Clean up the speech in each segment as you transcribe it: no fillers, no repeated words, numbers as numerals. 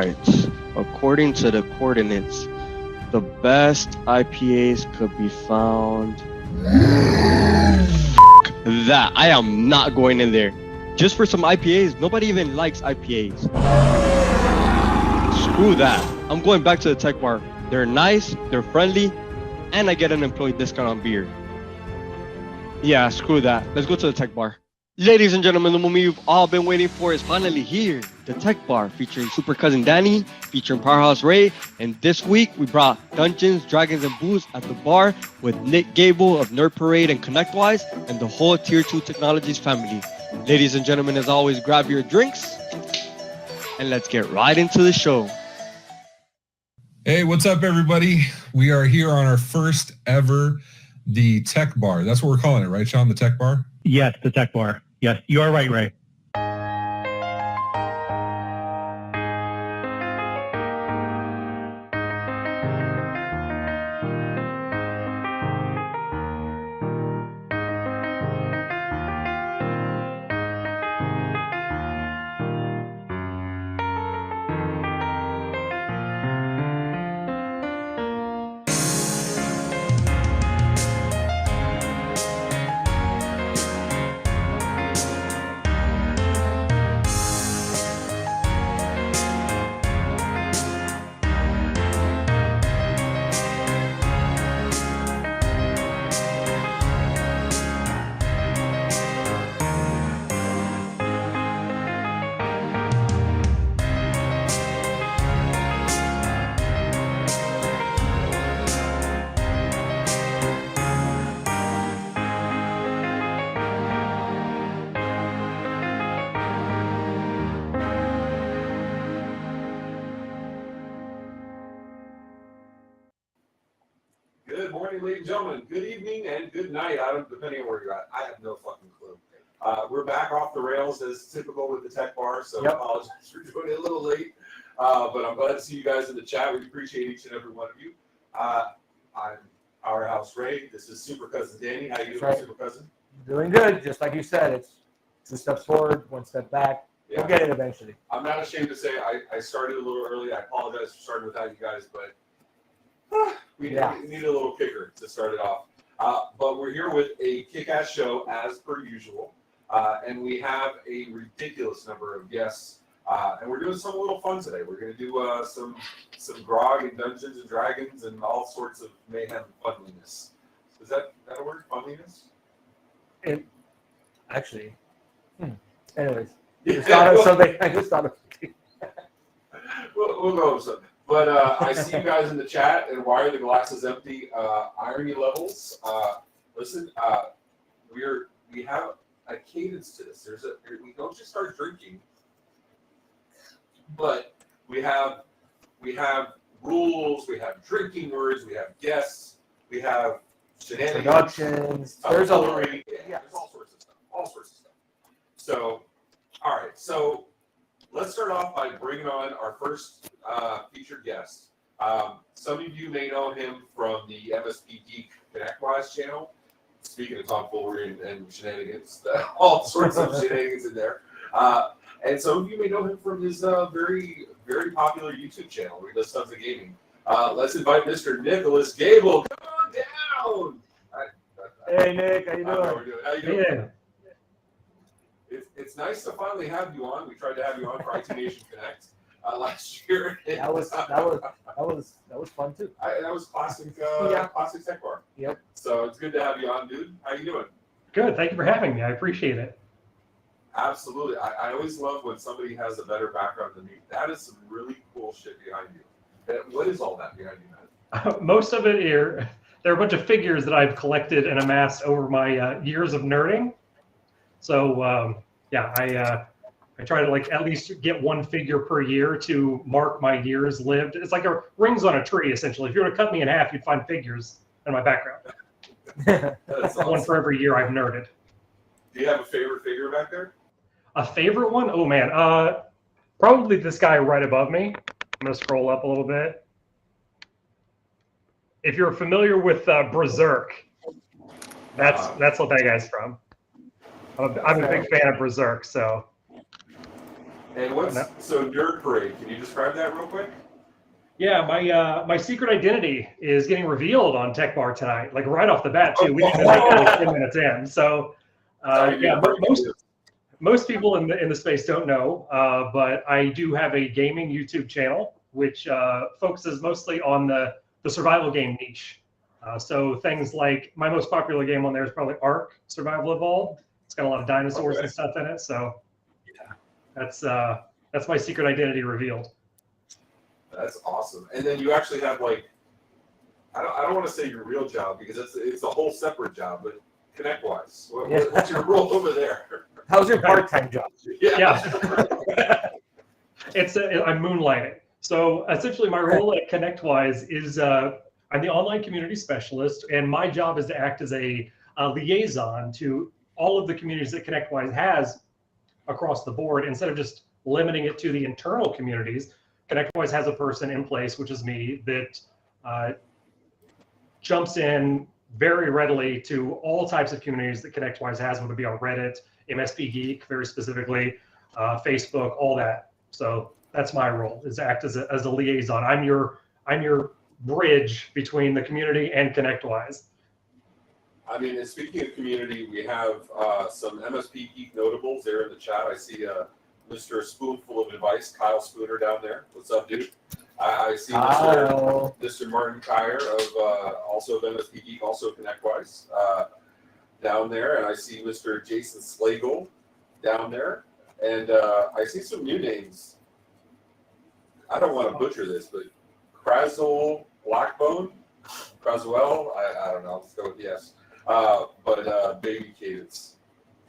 right. According to the coordinates, the best IPAs could be found. That I am not going in there. Just for some IPAs. Nobody even likes IPAs. Screw that. I'm going back to the tech bar. They're nice, they're friendly, and I get an employee discount on beer. Yeah, screw that. Let's go to the tech bar. Ladies and gentlemen, the moment you've all been waiting for is finally here. The Tech Bar, featuring Super Cousin Danny, featuring Powerhouse Ray, and this week we brought Dungeons, Dragons, and Booze at the bar with Nick Gabel of Nerd Parade and ConnectWise and the whole Tier 2 Technologies family. Ladies and gentlemen, as always, grab your drinks and let's get right into the show. Hey, what's up, everybody? We are here on our first ever The Tech Bar. That's what we're calling it, right, Sean? The Tech Bar? Yes, the Tech Bar. Yes, you are right, Ray. Good morning, ladies and gentlemen. Good evening and good night, depending on where you're at. I have no fucking clue. We're back off the rails as typical with the Tech Bar, so I apologize for doing it a little late. But I'm glad to see you guys in the chat. We appreciate each and every one of you. I'm Powerhouse Ray. This is Super Cousin Danny. How you doing, Super Cousin? Doing good. Just like you said, it's 2 steps forward, 1 step back. Yeah. We'll get it eventually. I'm not ashamed to say I started a little early. I apologize for starting without you guys, but we need a little kicker to start it off. But we're here with a kick-ass show as per usual. And we have a ridiculous number of guests. And we're doing something a little fun today. We're going to do some Grog and Dungeons and Dragons and all sorts of mayhem funliness. Is that a word? Funliness? Actually. Anyways. I just thought of something. We'll go with something. But I see you guys in the chat, and why are the glasses empty? Irony levels. Listen, we have a cadence to this. We don't just start drinking, but we have rules. We have drinking words. We have guests. We have shenanigans. Introductions. There's all sorts of stuff. All sorts of stuff. So, all right. So let's start off by bringing on our first featured guest. Some of you may know him from the MSP Geek ConnectWise channel. Speaking of tomfoolery and shenanigans, all sorts of shenanigans in there. And some of you may know him from his very, very popular YouTube channel where he does tons of gaming. Let's invite Mr. Nicholas Gabel. Come on down. Hey, Nick. How you doing? How you doing? Yeah. It's nice to finally have you on. We tried to have you on for IT Nation Connect last year. That was fun too. That was classic Tech Bar. Yep. So it's good to have you on, dude. How you doing? Good. Thank you for having me. I appreciate it. Absolutely. I always love when somebody has a better background than me. That is some really cool shit behind you. What is all that behind you, man? Most of it here. There are a bunch of figures that I've collected and amassed over my years of nerding. So I try to at least get one figure per year to mark my years lived. It's like rings on a tree, essentially. If you were to cut me in half, you'd find figures in my background. That's awesome. One for every year I've nerded. Do you have a favorite figure back there? A favorite one? Oh man, probably this guy right above me. I'm gonna scroll up a little bit. If you're familiar with Berserk, that's what that guy's from. I'm a big fan of Berserk, so. And so Nerd Parade? Can you describe that real quick? Yeah, my secret identity is getting revealed on Tech Bar tonight, like right off the bat too. We didn't make it like 10 minutes in. So yeah, most people in the space don't know, but I do have a gaming YouTube channel which focuses mostly on the survival game niche. So things like my most popular game on there is probably Ark Survival Evolved. It's got a lot of dinosaurs and stuff in it. So yeah, that's my secret identity revealed. That's awesome. And then you actually have like, I don't want to say your real job because it's a whole separate job, but ConnectWise. What's your role over there? How's your part-time job? Yeah. I'm moonlighting. So essentially my role at ConnectWise is I'm the online community specialist, and my job is to act as a liaison to all of the communities that ConnectWise has across the board. Instead of just limiting it to the internal communities, ConnectWise has a person in place, which is me, that jumps in very readily to all types of communities that ConnectWise has, whether it be on Reddit, MSP Geek, very specifically, Facebook, all that. So that's my role, is to act as a liaison. I'm your bridge between the community and ConnectWise. I mean, and speaking of community, we have some MSP Geek notables there in the chat. I see Mr. Spoonful of Advice, Kyle Spooner down there. What's up, dude? I see Mr. Martin Kyer of also of MSP Geek, also ConnectWise, down there. And I see Mr. Jason Slagle down there. And I see some new names. I don't want to butcher this, but Krazel Blackbone, Kraswell, I don't know. Let's go with yes. But Baby Cadence.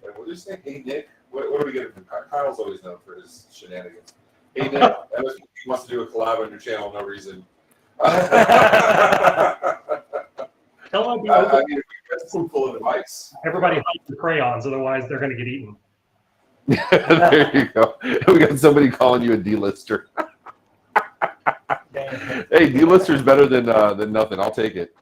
What did you say? Hey, Nick. What do we get from Kyle? Kyle's always known for his shenanigans. Hey, Nick, MSP wants to do a collab on your channel, no reason. Tell them I mean, if we full of advice. Everybody hide the crayons, otherwise they're going to get eaten. There you go. We got somebody calling you a D-lister. Hey, D-lister's better than nothing. I'll take it.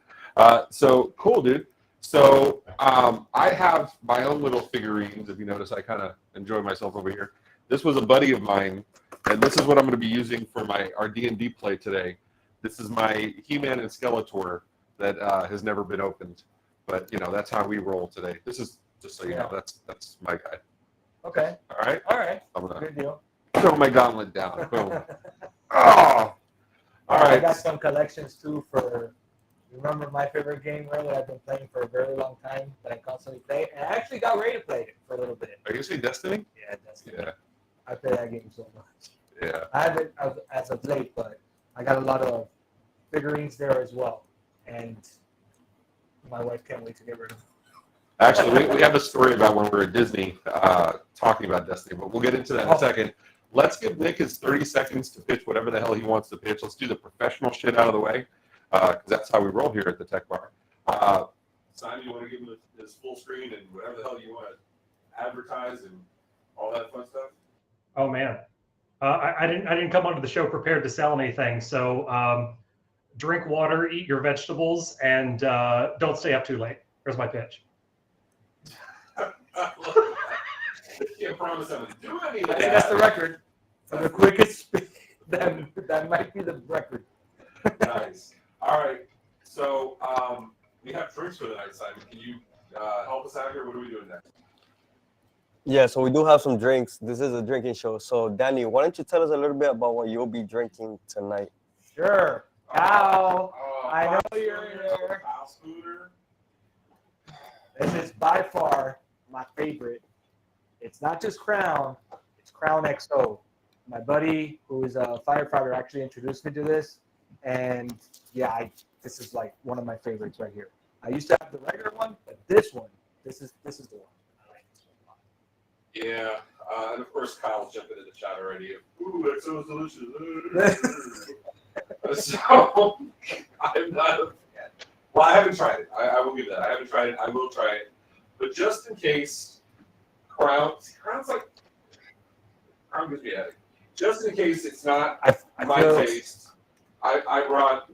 So cool, dude. So I have my own little figurines. If you notice, I kind of enjoy myself over here. This was a buddy of mine, and this is what I'm going to be using for our D&D play today. This is my He-Man and Skeletor that has never been opened, but you know that's how we roll today. This is just so you know that's my guy. Okay. All right. I'm gonna Good deal. throw my gauntlet down. Boom. Oh. All right. I got some collections too for. Remember my favorite game, Ray, that I've been playing for a very long time, that I constantly play, and I actually got ready to play it for a little bit. Are you saying Destiny? Yeah, Destiny. Yeah. I play that game so much. Yeah. I haven't as of late, but I got a lot of figurines there as well, and my wife can't wait to get rid of them. Actually, we have a story about when we were at Disney talking about Destiny, but we'll get into that in a second. Let's give Nick his 30 seconds to pitch whatever the hell he wants to pitch. Let's do the professional shit out of the way. Because that's how we roll here at the Tech Bar. Simon, you want to give him his full screen and whatever the hell you want to advertise and all that fun stuff? Oh man, I didn't come onto the show prepared to sell anything. So drink water, eat your vegetables, and don't stay up too late. Here's my pitch. I can't promise I'm going to do any of that. I think that's the record for the quickest speed. That might be the record. Nice. All right, so we have drinks for the night, Simon. Can you help us out here? What are we doing next? Yeah, so we do have some drinks. This is a drinking show. So, Danny, why don't you tell us a little bit about what you'll be drinking tonight? Sure. Kyle, I know you're here. Kyle Scooter. This is by far my favorite. It's not just Crown, it's Crown XO. My buddy, who is a firefighter, actually introduced me to this. And yeah, this is like one of my favorites right here. I used to have the regular one, but this one, this is the one. I like this one a lot. Yeah, and of course Kyle's jumping in the chat already. Ooh, XO's delicious. So I'm not a fan. Well, I haven't tried it. I will give that. I haven't tried it. I will try it. But just in case, Crown's like Crown gives me a headache. Just in case it's not my taste. I brought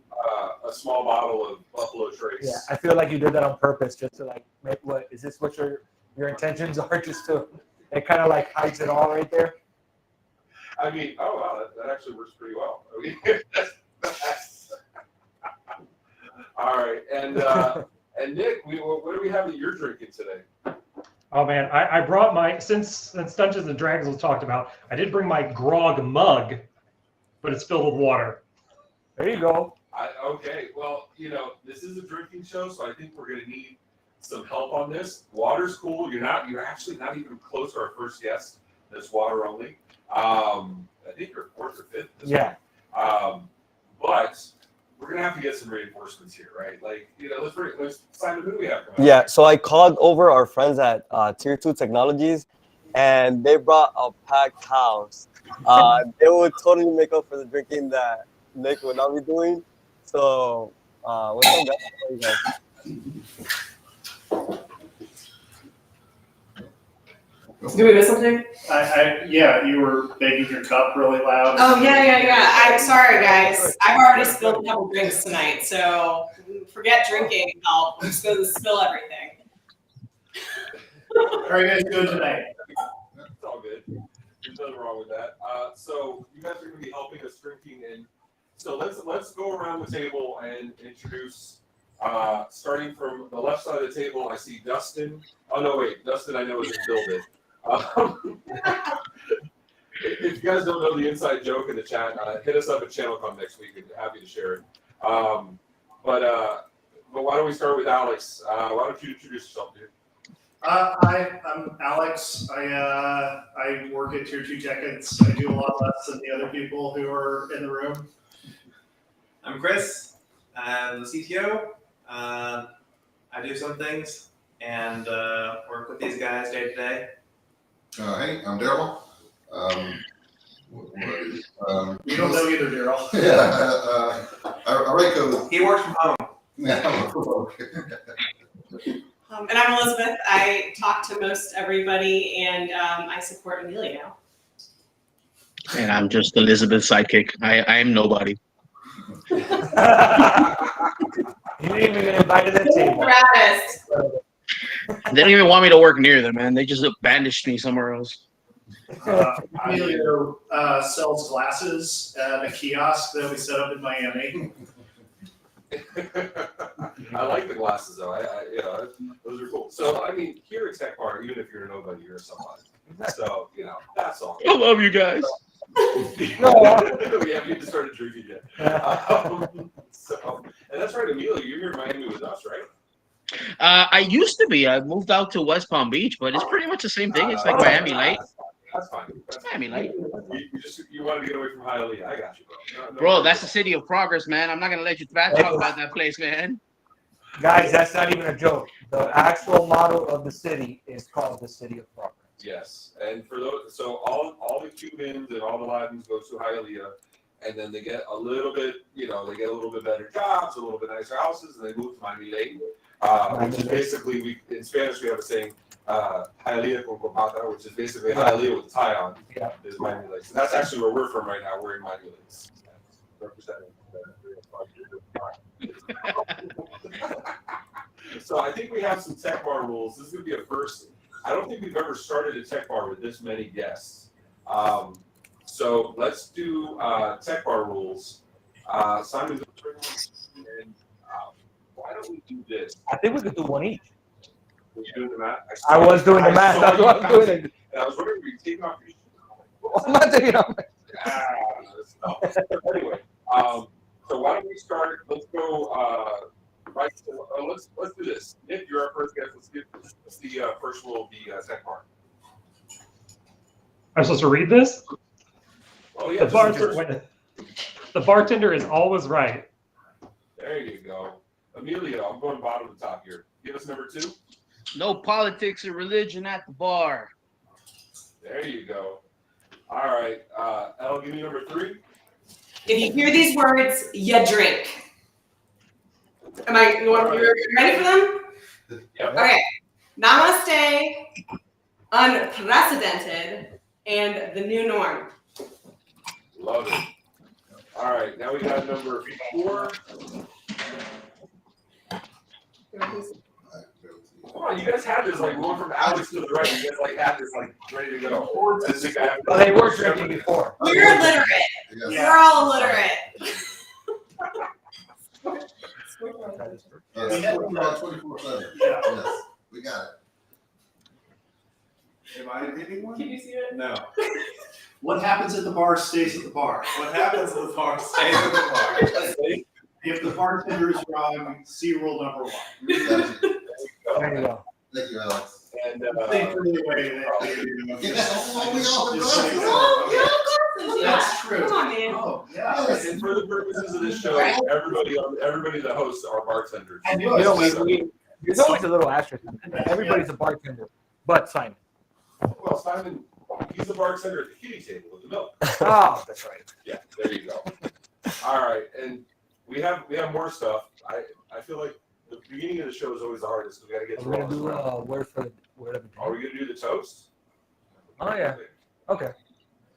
a small bottle of Buffalo Trace. Yeah, I feel like you did that on purpose, just to like make what is this what your intentions are? Just to it kind of like hides it all right there. I mean, oh wow, that actually works pretty well. I mean, that's all right. And Nick, what do we have that you're drinking today? Oh man, I brought my since Dungeons and Dragons was talked about. I did bring my Grog mug, but it's filled with water. There you go. Okay, well, this is a drinking show, so I think we're gonna need some help on this. Water's cool. You're actually not even close to our first guest. That's water only. I think you're fourth or fifth. Yeah. But we're gonna have to get some reinforcements here, right? Like, let's Simon, who do we have coming? Yeah, so I called over our friends at Tier2 Technologies, and they brought a packed house. They would totally make up for the drinking that Nick would not be doing. So, what's up, guys? How are you guys? Did we miss something? Yeah, you were making your cup really loud. Oh, yeah. I'm sorry, guys. I've already spilled a couple drinks tonight, so forget drinking. I'll just go spill everything. How are you guys doing tonight? It's all good. There's nothing wrong with that. So you guys are going to be helping us drinking, and so let's go around the table and introduce. Starting from the left side of the table, I see Dustin. Oh no, wait, Dustin I know isn't building. If you guys don't know the inside joke in the chat, hit us up at ChannelCon next week, and happy to share it. But why don't we start with Alex? Why don't you introduce yourself, dude? I'm Alex. I work at Tier2Tickets. I do a lot less than the other people who are in the room. I'm Chris. I'm the CTO. I do some things and work with these guys day to day. Hey, I'm Daryl. You don't know either, Daryl. Yeah, I write code. He works from home. Yeah. And I'm Elizabeth. I talk to most everybody, and I support Emilio. And I'm just Elizabeth's sidekick. I am nobody. You didn't even get invited to the table. They don't even want me to work near them, man. They just banished me somewhere else. Emilio sells glasses at a kiosk that we set up in Miami. I like the glasses though. Those are cool. So I mean, here at Tech Bar, even if you're a nobody, you're somebody. So that's all. I love you guys. We haven't even started drinking yet. And that's right, Emilio. You're here in Miami with us, right? I used to be. I moved out to West Palm Beach, but it's pretty much the same thing. It's like Miami Light. That's fine. Miami Light. You want to get away from Hialeah. I got you, bro. Bro, that's the city of progress, man. I'm not gonna let you talk about that place, man. Guys, that's not even a joke. The actual motto of the city is called the City of Progress. Yes, and for those, so all the Cubans and all the Latins go to Hialeah, and then they get a little bit, they get a little bit better jobs, a little bit nicer houses, and they move to Miami-Dade, which is basically, in Spanish we have a saying, Hialeah con corbata, which is basically Hialeah with a tie on, is Miami-Dade. So that's actually where we're from right now. We're in Miami-Dade. Representing. So I think we have some Tech Bar rules. This is going to be a first. I don't think we've ever started a Tech Bar with this many guests. So let's do Tech Bar rules. Simon's and why don't we do this? I think we could do one each. Were you doing the math? I was doing the math. That's what I'm doing. And I was wondering if you take off your shoes. I'm not taking off. Anyway, so why don't we start? Let's go. Right. Let's do this. Nick, you're our first guest. Let's the first rule of the Tech Bar. I'm supposed to read this? Oh yeah. The bartender is always right. There you go. Emilio, I'm going bottom to top here. Give us number 2. No politics or religion at the bar. There you go. All right. Elle, give me number 3. If you hear these words, you drink. You ready for them? Yep. Okay. Namaste, unprecedented, and the new norm. Love it. All right. Now we got number 4. Come on, you guys had this like going from Alex to the right. You guys like had this like ready to go. Well, they were drinking before. We're illiterate. We're all illiterate. We have 24/7. Yeah. Yes, we got it. Am I reading one? Can you see it? No. What happens at the bar stays at the bar. What happens at the bar stays at the bar. If the bartender is wrong, see rule number 1. Got it. There you go. Thank you, Alex. And Think through the way that We all have glasses. Oh, you have glasses. That's true. Come on, man. Oh, yeah. and for the purposes of this show, everybody that hosts are bartenders. And You know, there's always a little asterisk. Everybody's a bartender, but Simon. Well, Simon, he's the bartender at the kitty table with the milk. Oh, that's right. Yeah, there you go. All right, and we have more stuff. I feel like the beginning of the show is always the hardest. We got to get through We're all gonna this. do word of the Are we gonna do the toast? Oh yeah. Okay.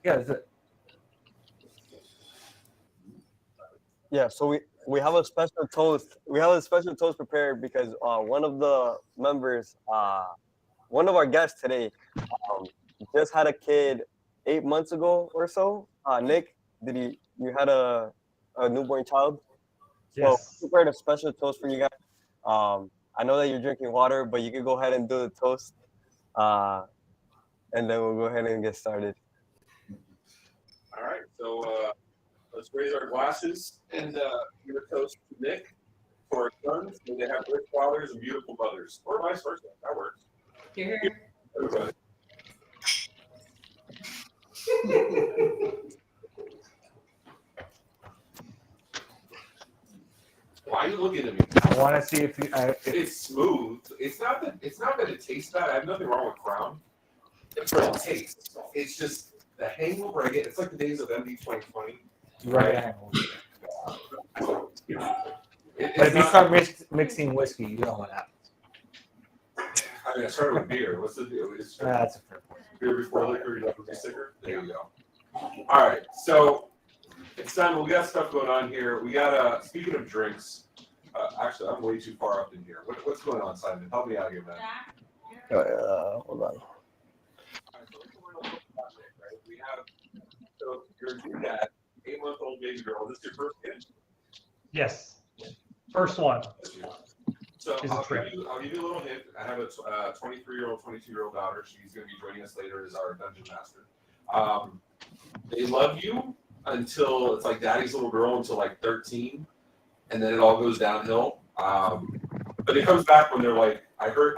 Yeah, that's it. Yeah, so we have a special toast. We have a special toast prepared because one of the members, one of our guests today, just had a kid 8 months ago or so. Nick, you had a newborn child? Yes. So we prepared a special toast for you guys. I know that you're drinking water, but you can go ahead and do the toast. And then we'll go ahead and get started. All right, so let's raise our glasses and give a toast to Nick for our sons. May they have rich fathers and beautiful mothers, or vice versa. That works. Here. Everybody. Why are you looking at me? I want to see if you. It's smooth. It's not that it tastes bad. I have nothing wrong with Crown. It's for the taste. It's just the hangover I get. It's like the days of MD 2020. Right. But But if you start mixing whiskey, you know what happens. I mean, I started with beer. What's the deal? That's a fair point. Beer before liquor, you have to be sicker. There you go. All right, so it's time. We got stuff going on here. We got speaking of drinks. Actually, I'm way too far up in here. What's going on, Simon? Help me out here, man. Hold on. We have so your dad, 8-month-old baby girl. Is this your first kid? Yes. First one. So Is a I'll trip. give you a little hint. I have a 23-year-old, 22-year-old daughter. She's going to be joining us later as our dungeon master. They love you until it's like daddy's little girl until like 13, and then it all goes downhill. But it comes back when they're like, I hear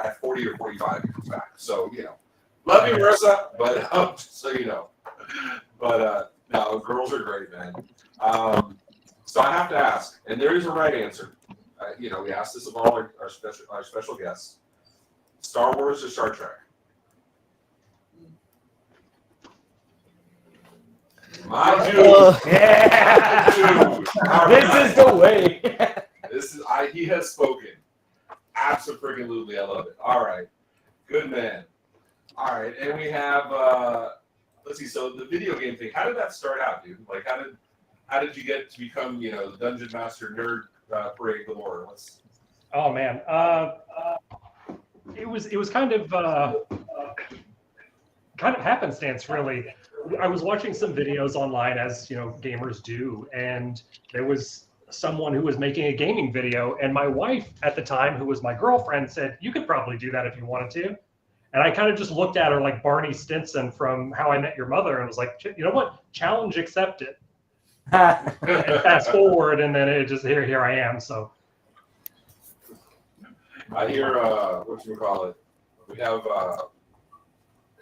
at 40 or 45 it comes back. So love you, Marissa, but just so you know. But no, girls are great, man. So I have to ask, and there is a right answer. We ask this of all our special guests: Star Wars or Star Trek? My dude. Yeah. Dude. This is the way. He has spoken. Absolutely, I love it. All right, good man. All right, and we have let's see. So the video game thing. How did that start out, dude? Like, how did you get to become the dungeon master nerd parade galore? Oh man. It was kind of happenstance, really. I was watching some videos online, as gamers do, and there was someone who was making a gaming video, and my wife at the time, who was my girlfriend, said, "You could probably do that if you wanted to." And I kind of just looked at her like Barney Stinson from How I Met Your Mother, and was like, "You know what? Challenge accepted." And fast forward, and then it just here I am. So I hear whatchamacallit. We have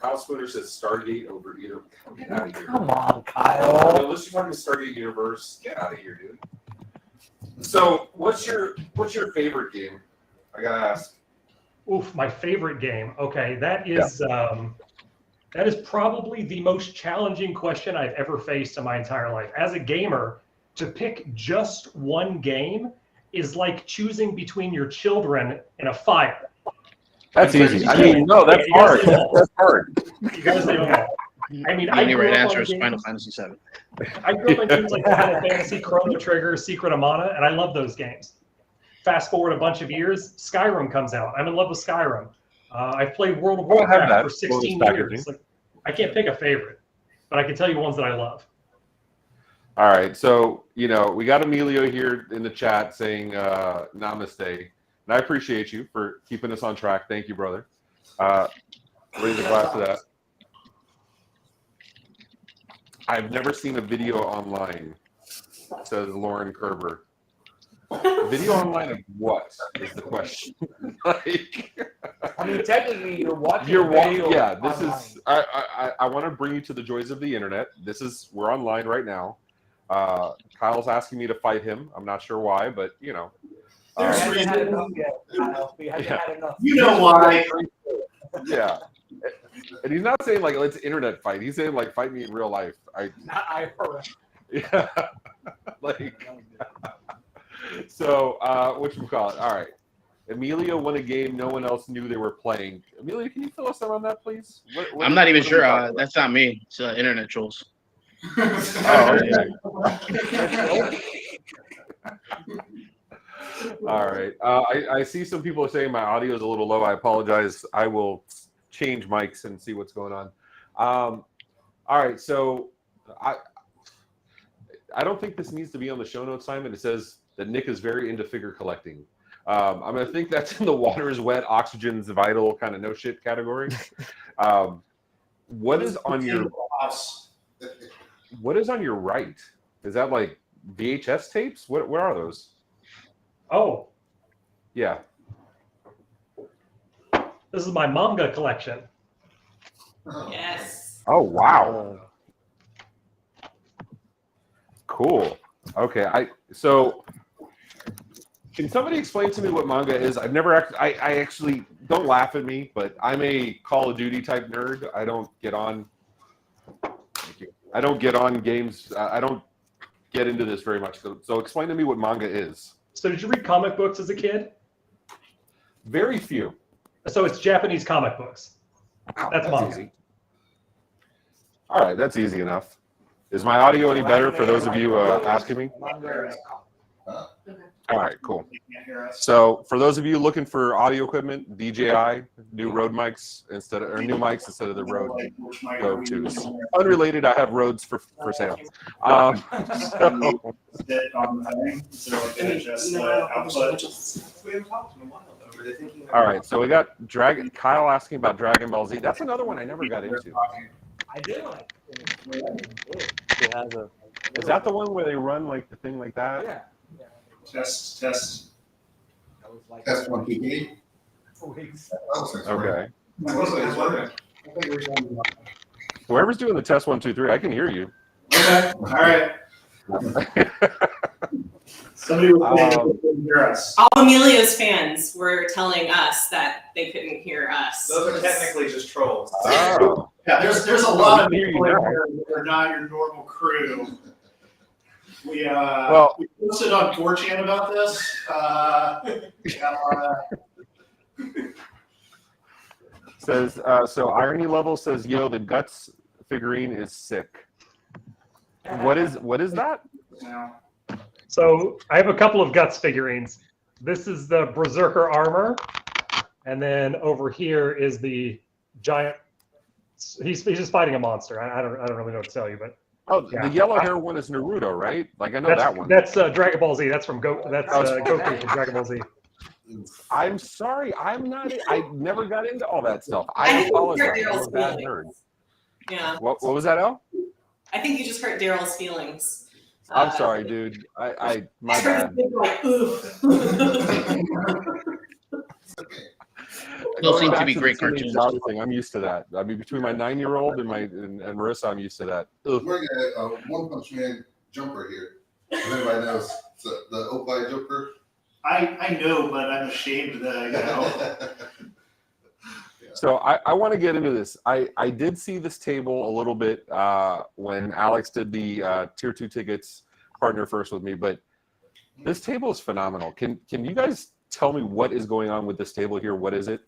Kyle Spooner says Stargate over either. Get out of here. Come on, Kyle. Unless you're talking Stargate Universe, get out of here, dude. So, what's your favorite game? I gotta ask. Oof, my favorite game. Okay, that is probably the most challenging question I've ever faced in my entire life. As a gamer, to pick just one game is like choosing between your children in a fire. That's easy. I mean, no, that's hard. That's hard. You guys don't know. I mean, The only right answer is Final Fantasy VII. I grew up on games like Final Fantasy, Chrono Trigger, Secret of Mana, and I love those games. In fast forward a bunch of years, Skyrim comes out. I'm in love with Skyrim. I've played World of Oh, I have Warcraft that. for 16 Bonus years. Like, I can't pick a favorite, but I can tell you ones that I love. All right, so we got Emilio here in the chat saying namaste, and I appreciate you for keeping us on track. Thank you, brother. Raise a glass to that. I've never seen a video online, says Lauren Kerber. Video online of what is the question? Like, I mean, technically, you're watching. Yeah, this online. Is. I want to bring you to the joys of the internet. We're online right now. Kyle's asking me to fight him. I'm not sure why, but We haven't had enough yet. We haven't had enough. You know why? Yeah. And he's not saying like let's internet fight. He's saying like fight me in real life. Yeah. Like. So whatchamacallit? All right. Emilio won a game no one else knew they were playing. Emilio, can you fill us in on that, please? I'm not even sure. That's not me. It's internet trolls. Oh, okay. All right. I see some people are saying my audio is a little low. I apologize. I will change mics and see what's going on. All right. So I don't think this needs to be on the show notes, Simon. It says that Nick is very into figure collecting. I'm going to think that's in the water is wet, oxygen's vital kind of no shit category. What is on your right? Is that like VHS tapes? What are those? Oh. Yeah. This is my manga collection. Yes. Oh, wow. Cool. Okay. So can somebody explain to me what manga is? I've never I actually, don't laugh at me, but I'm a Call of Duty type nerd. I don't get on games. I don't get into this very much. So explain to me what manga is. So did you read comic books as a kid? Very few. So it's Japanese comic books. Wow, that's manga. Easy. All right, that's easy enough. Is my audio any better for those of you asking me? All right, cool. So for those of you looking for audio equipment, DJI, new Rode mics new mics instead of the Rode Go 2s. Unrelated, I have Rodes for sale. All right, so we got Kyle asking about Dragon Ball Z. That's another one I never got into. I did like it. Is that the one where they run like the thing like that? Yeah. Test. Test 1, 2, 3. Okay. Whoever's doing the test 1, 2, 3, I can hear you. Okay. All right. Somebody was hear us. All Emilio's fans were telling us that they couldn't hear us. Those are technically just trolls. Oh. Yeah, there's a lot of people in here that are not your normal crew. We posted on 4chan about this. Says so. Irony level says, "Yo, the Guts figurine is sick." What is that? So I have a couple of Guts figurines. This is the Berserker armor, and then over here is the giant. He's just fighting a monster. I don't really know what to tell you, but. Oh, the yellow hair one is Naruto, right? Like I know that one. That's Dragon Ball Z. That's from Goku from Dragon Ball Z. I'm sorry, I never got into all that stuff. I apologize. I'm a bad nerd. Yeah. What was that, El? I think you just hurt Daryl's feelings. I'm sorry, dude. My bad. Like, oof. Those seem to be great cartoons. I'm used to that. I mean, between my 9-year-old and Marissa, I'm used to that. Ugh. We're wearing a One Punch Man jumper here. If anybody knows the Opie jumper. I know, but I'm ashamed that I know. So I want to get into this. I did see this table a little bit when Alex did the Tier 2 tickets partner first with me, but this table is phenomenal. Can you guys tell me what is going on with this table here? What is it?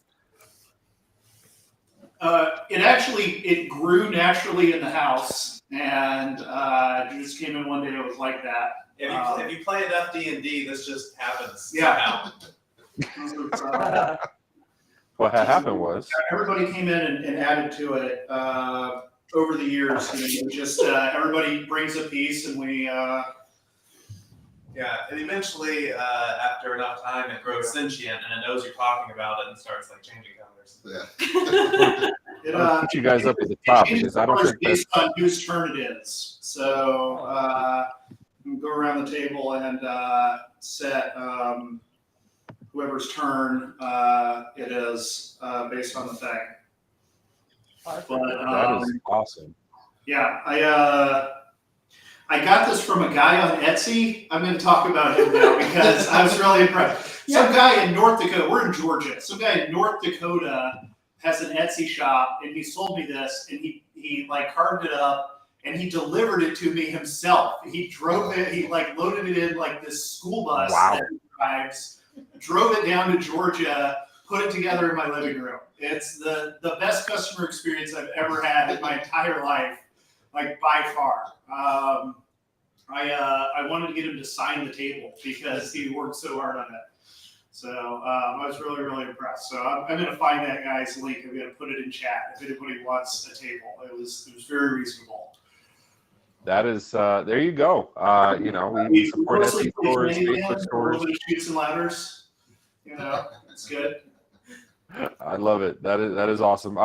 It grew naturally in the house, and it just came in one day. It was like that, If you play enough D&D, this just happens Yeah. somehow. What had happened was everybody came in and added to it over the years. You know, just everybody brings a piece, and we. Yeah, and eventually, after enough time, it grows sentient and it knows you're talking about it and starts like changing colors. Yeah. I'll put you guys up at the top because I don't think based on whose turn it is. So we go around the table and set whoever's turn it is based on the thing. But that is awesome. Yeah, I got this from a guy on Etsy. I'm going to talk about him now because I was really impressed. Some guy in North Dakota, we're in Georgia. Some guy in North Dakota has an Etsy shop, and he sold me this, and he like carved it up, and he delivered it to me himself. He drove it, he like loaded it in like this school bus that he drives, drove it down to Georgia, put it together in my living room. It's the best customer experience I've ever had in my entire life, like by far. I wanted to get him to sign the table because he worked so hard on it. So I was really, really impressed. So I'm going to find that guy's link. I'm going to put it in chat if anybody wants a table. It was very reasonable. That is, there you go. You know, we support Etsy stores, Facebook stores. Shoots and ladders. You know, it's good. I love it. That is awesome.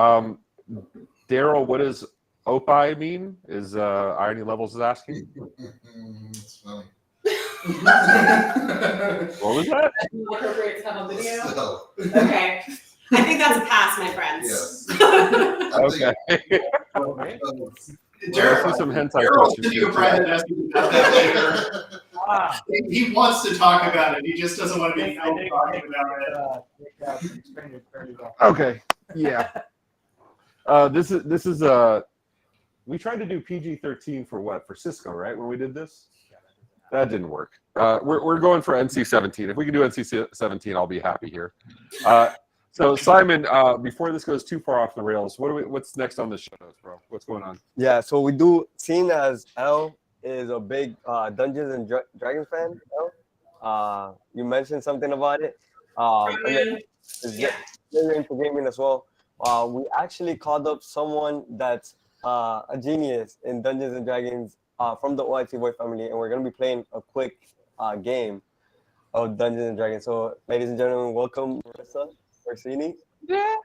Daryl, what does OPI mean? Is Irony Levels is asking? It's funny. What was that? Appropriate to have a video. So, Okay, I think that's a pass, my friends. yes. Okay. Daryl, some hentai Daryl's questions sending a here. private message about that later. He wants to talk about it. He just doesn't want to be filmed talking about it. Okay. Yeah. This is we tried to do PG-13 for what? For Cisco, right? When we did this, that didn't work. We're going for NC-17. If we can do NC-17, I'll be happy here. So Simon, before this goes too far off the rails, what's next on the show notes, bro? What's going on? Yeah, so we do, seeing as L is a big Dungeons and Dragons fan, L, you mentioned something about it. Yeah. You're into gaming as well. We actually called up someone that's a genius in Dungeons and Dragons from the OIT Boy family, and we're going to be playing a quick game of Dungeons and Dragons. So, ladies and gentlemen, welcome, Marissa Orsini. Yeah.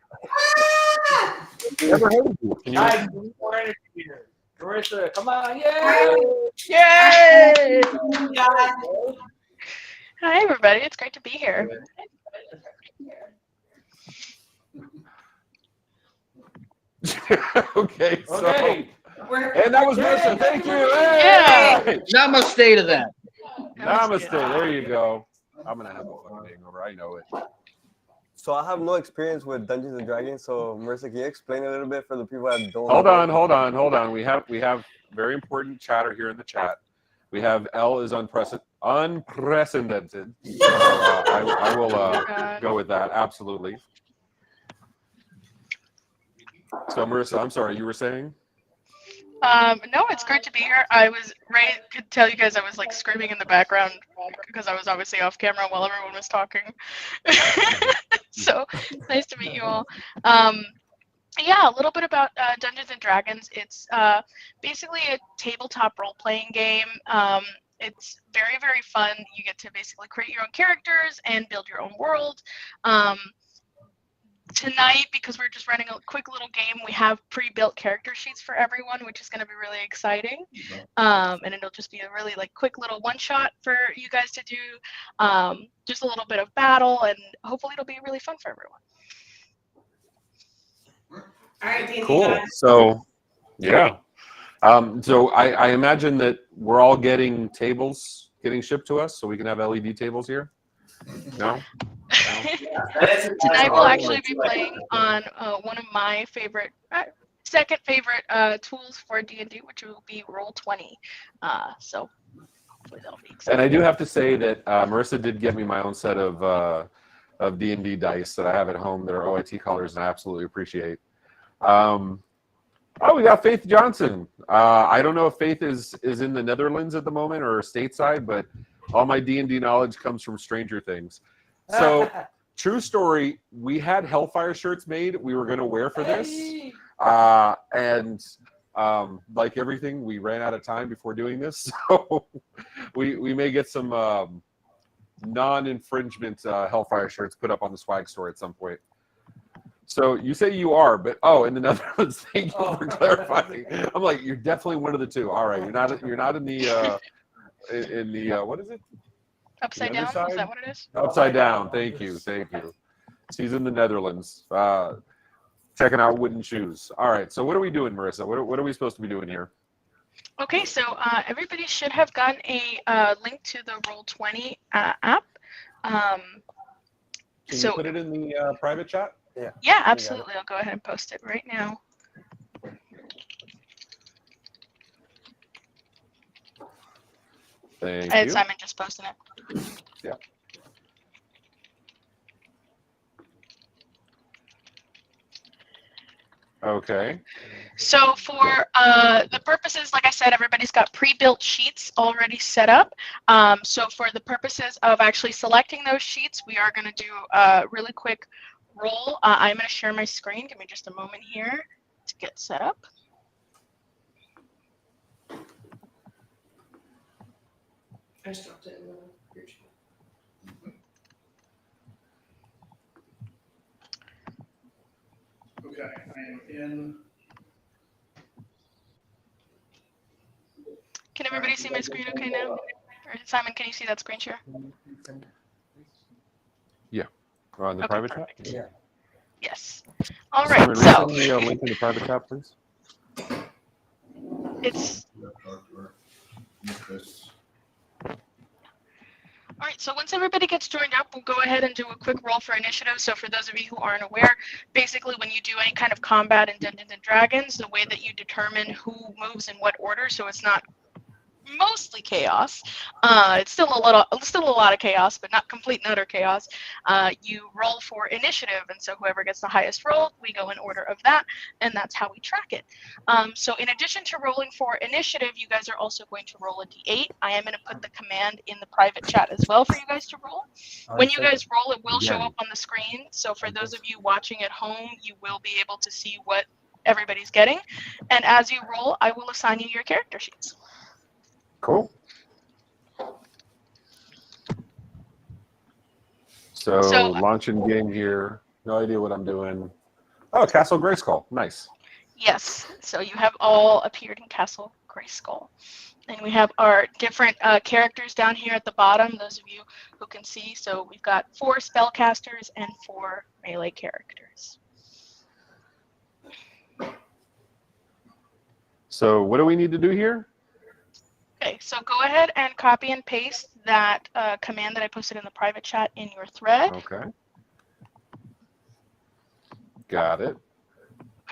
Never heard of you. Can you- Nice, more energy here. Marissa, come on, yay! Yay! Hi, everybody. It's great to be here. Okay. So, And that was Marissa. Thank you. Yeah. Hey! Namaste to that. Namaste. There you go. I'm gonna have a fucking hangover. I know it. So I have no experience with Dungeons and Dragons. So Marissa, can you explain a little bit for the people that don't? Hold on. We have very important chatter here in the chat. We have L is unprecedented. So, I will go with that. Absolutely. So Marissa, I'm sorry, you were saying? No, it's great to be here. I was could tell you guys I was like screaming in the background because I was obviously off camera while everyone was talking. So it's nice to meet you all. Yeah, a little bit about Dungeons and Dragons. It's basically a tabletop role-playing game. It's very, very fun. You get to basically create your own characters and build your own world. Tonight, because we're just running a quick little game, we have pre-built character sheets for everyone, which is going to be really exciting. And it'll just be a really like quick little one-shot for you guys to do. Just a little bit of battle, and hopefully it'll be really fun for everyone. All right, D&D Cool. guys. So, yeah. So I imagine that we're all getting tables getting shipped to us, so we can have LED tables here. No. Tonight we'll actually be playing on one of my favorite, second favorite tools for D&D, which will be Roll20. So hopefully that'll be exciting. And I do have to say that Marissa did get me my own set of D&D dice that I have at home that are OIT colors, and I absolutely appreciate. Oh, we got Faith Johnson. I don't know if Faith is in the Netherlands at the moment or stateside, but all my D&D knowledge comes from Stranger Things. So, true story, we had Hellfire shirts made we were going to wear for this. And like everything, we ran out of time before doing this. So, we may get some non-infringement Hellfire shirts put up on the swag store at some point. So you say you are, but in the Netherlands. Thank you for clarifying. I'm like, you're definitely one of the two. All right, you're not in the what is it? Upside down. Side? Is that what it is? Upside down. Thank you. She's in the Netherlands, checking out wooden shoes. All right. So what are we doing, Marissa? What are we supposed to be doing here? Okay, so everybody should have gotten a link to the Roll20 app. Can you put it in the private chat? Yeah, absolutely. I'll go ahead and post it right now. Thank I had you. Simon just posting it. Yeah. Okay. So for the purposes, like I said, everybody's got pre-built sheets already set up. So for the purposes of actually selecting those sheets, we are going to do a really quick roll. I'm going to share my screen. Give me just a moment here to get set up. I just dropped it in the group chat. Okay, I am in. Can everybody see my screen okay now? Or Simon, can you see that screen share? Yeah. On the private chat? Yeah. Yes. All right. Simon, So resend me a link in the private chat, please. it's all right. So once everybody gets joined up, we'll go ahead and do a quick roll for initiative. So for those of you who aren't aware, basically when you do any kind of combat in Dungeons and Dragons, the way that you determine who moves in what order, so it's not mostly chaos. It's still a lot of chaos, but not complete and utter chaos. You roll for initiative, and so whoever gets the highest roll, we go in order of that, and that's how we track it. So in addition to rolling for initiative, you guys are also going to roll a d8. I am going to put the command in the private chat as well for you guys to roll. When you guys roll, it will show up on the screen. So for those of you watching at home, you will be able to see what everybody's getting. And as you roll, I will assign you your character sheets. Cool. So launching game here. No idea what I'm doing. Oh, Castle Grayskull. Nice. Yes. So you have all appeared in Castle Grayskull. And we have our different characters down here at the bottom, those of you who can see. So we've got 4 spellcasters and 4 melee characters. So what do we need to do here? Okay, so go ahead and copy and paste that command that I posted in the private chat in your thread. Okay. Got it.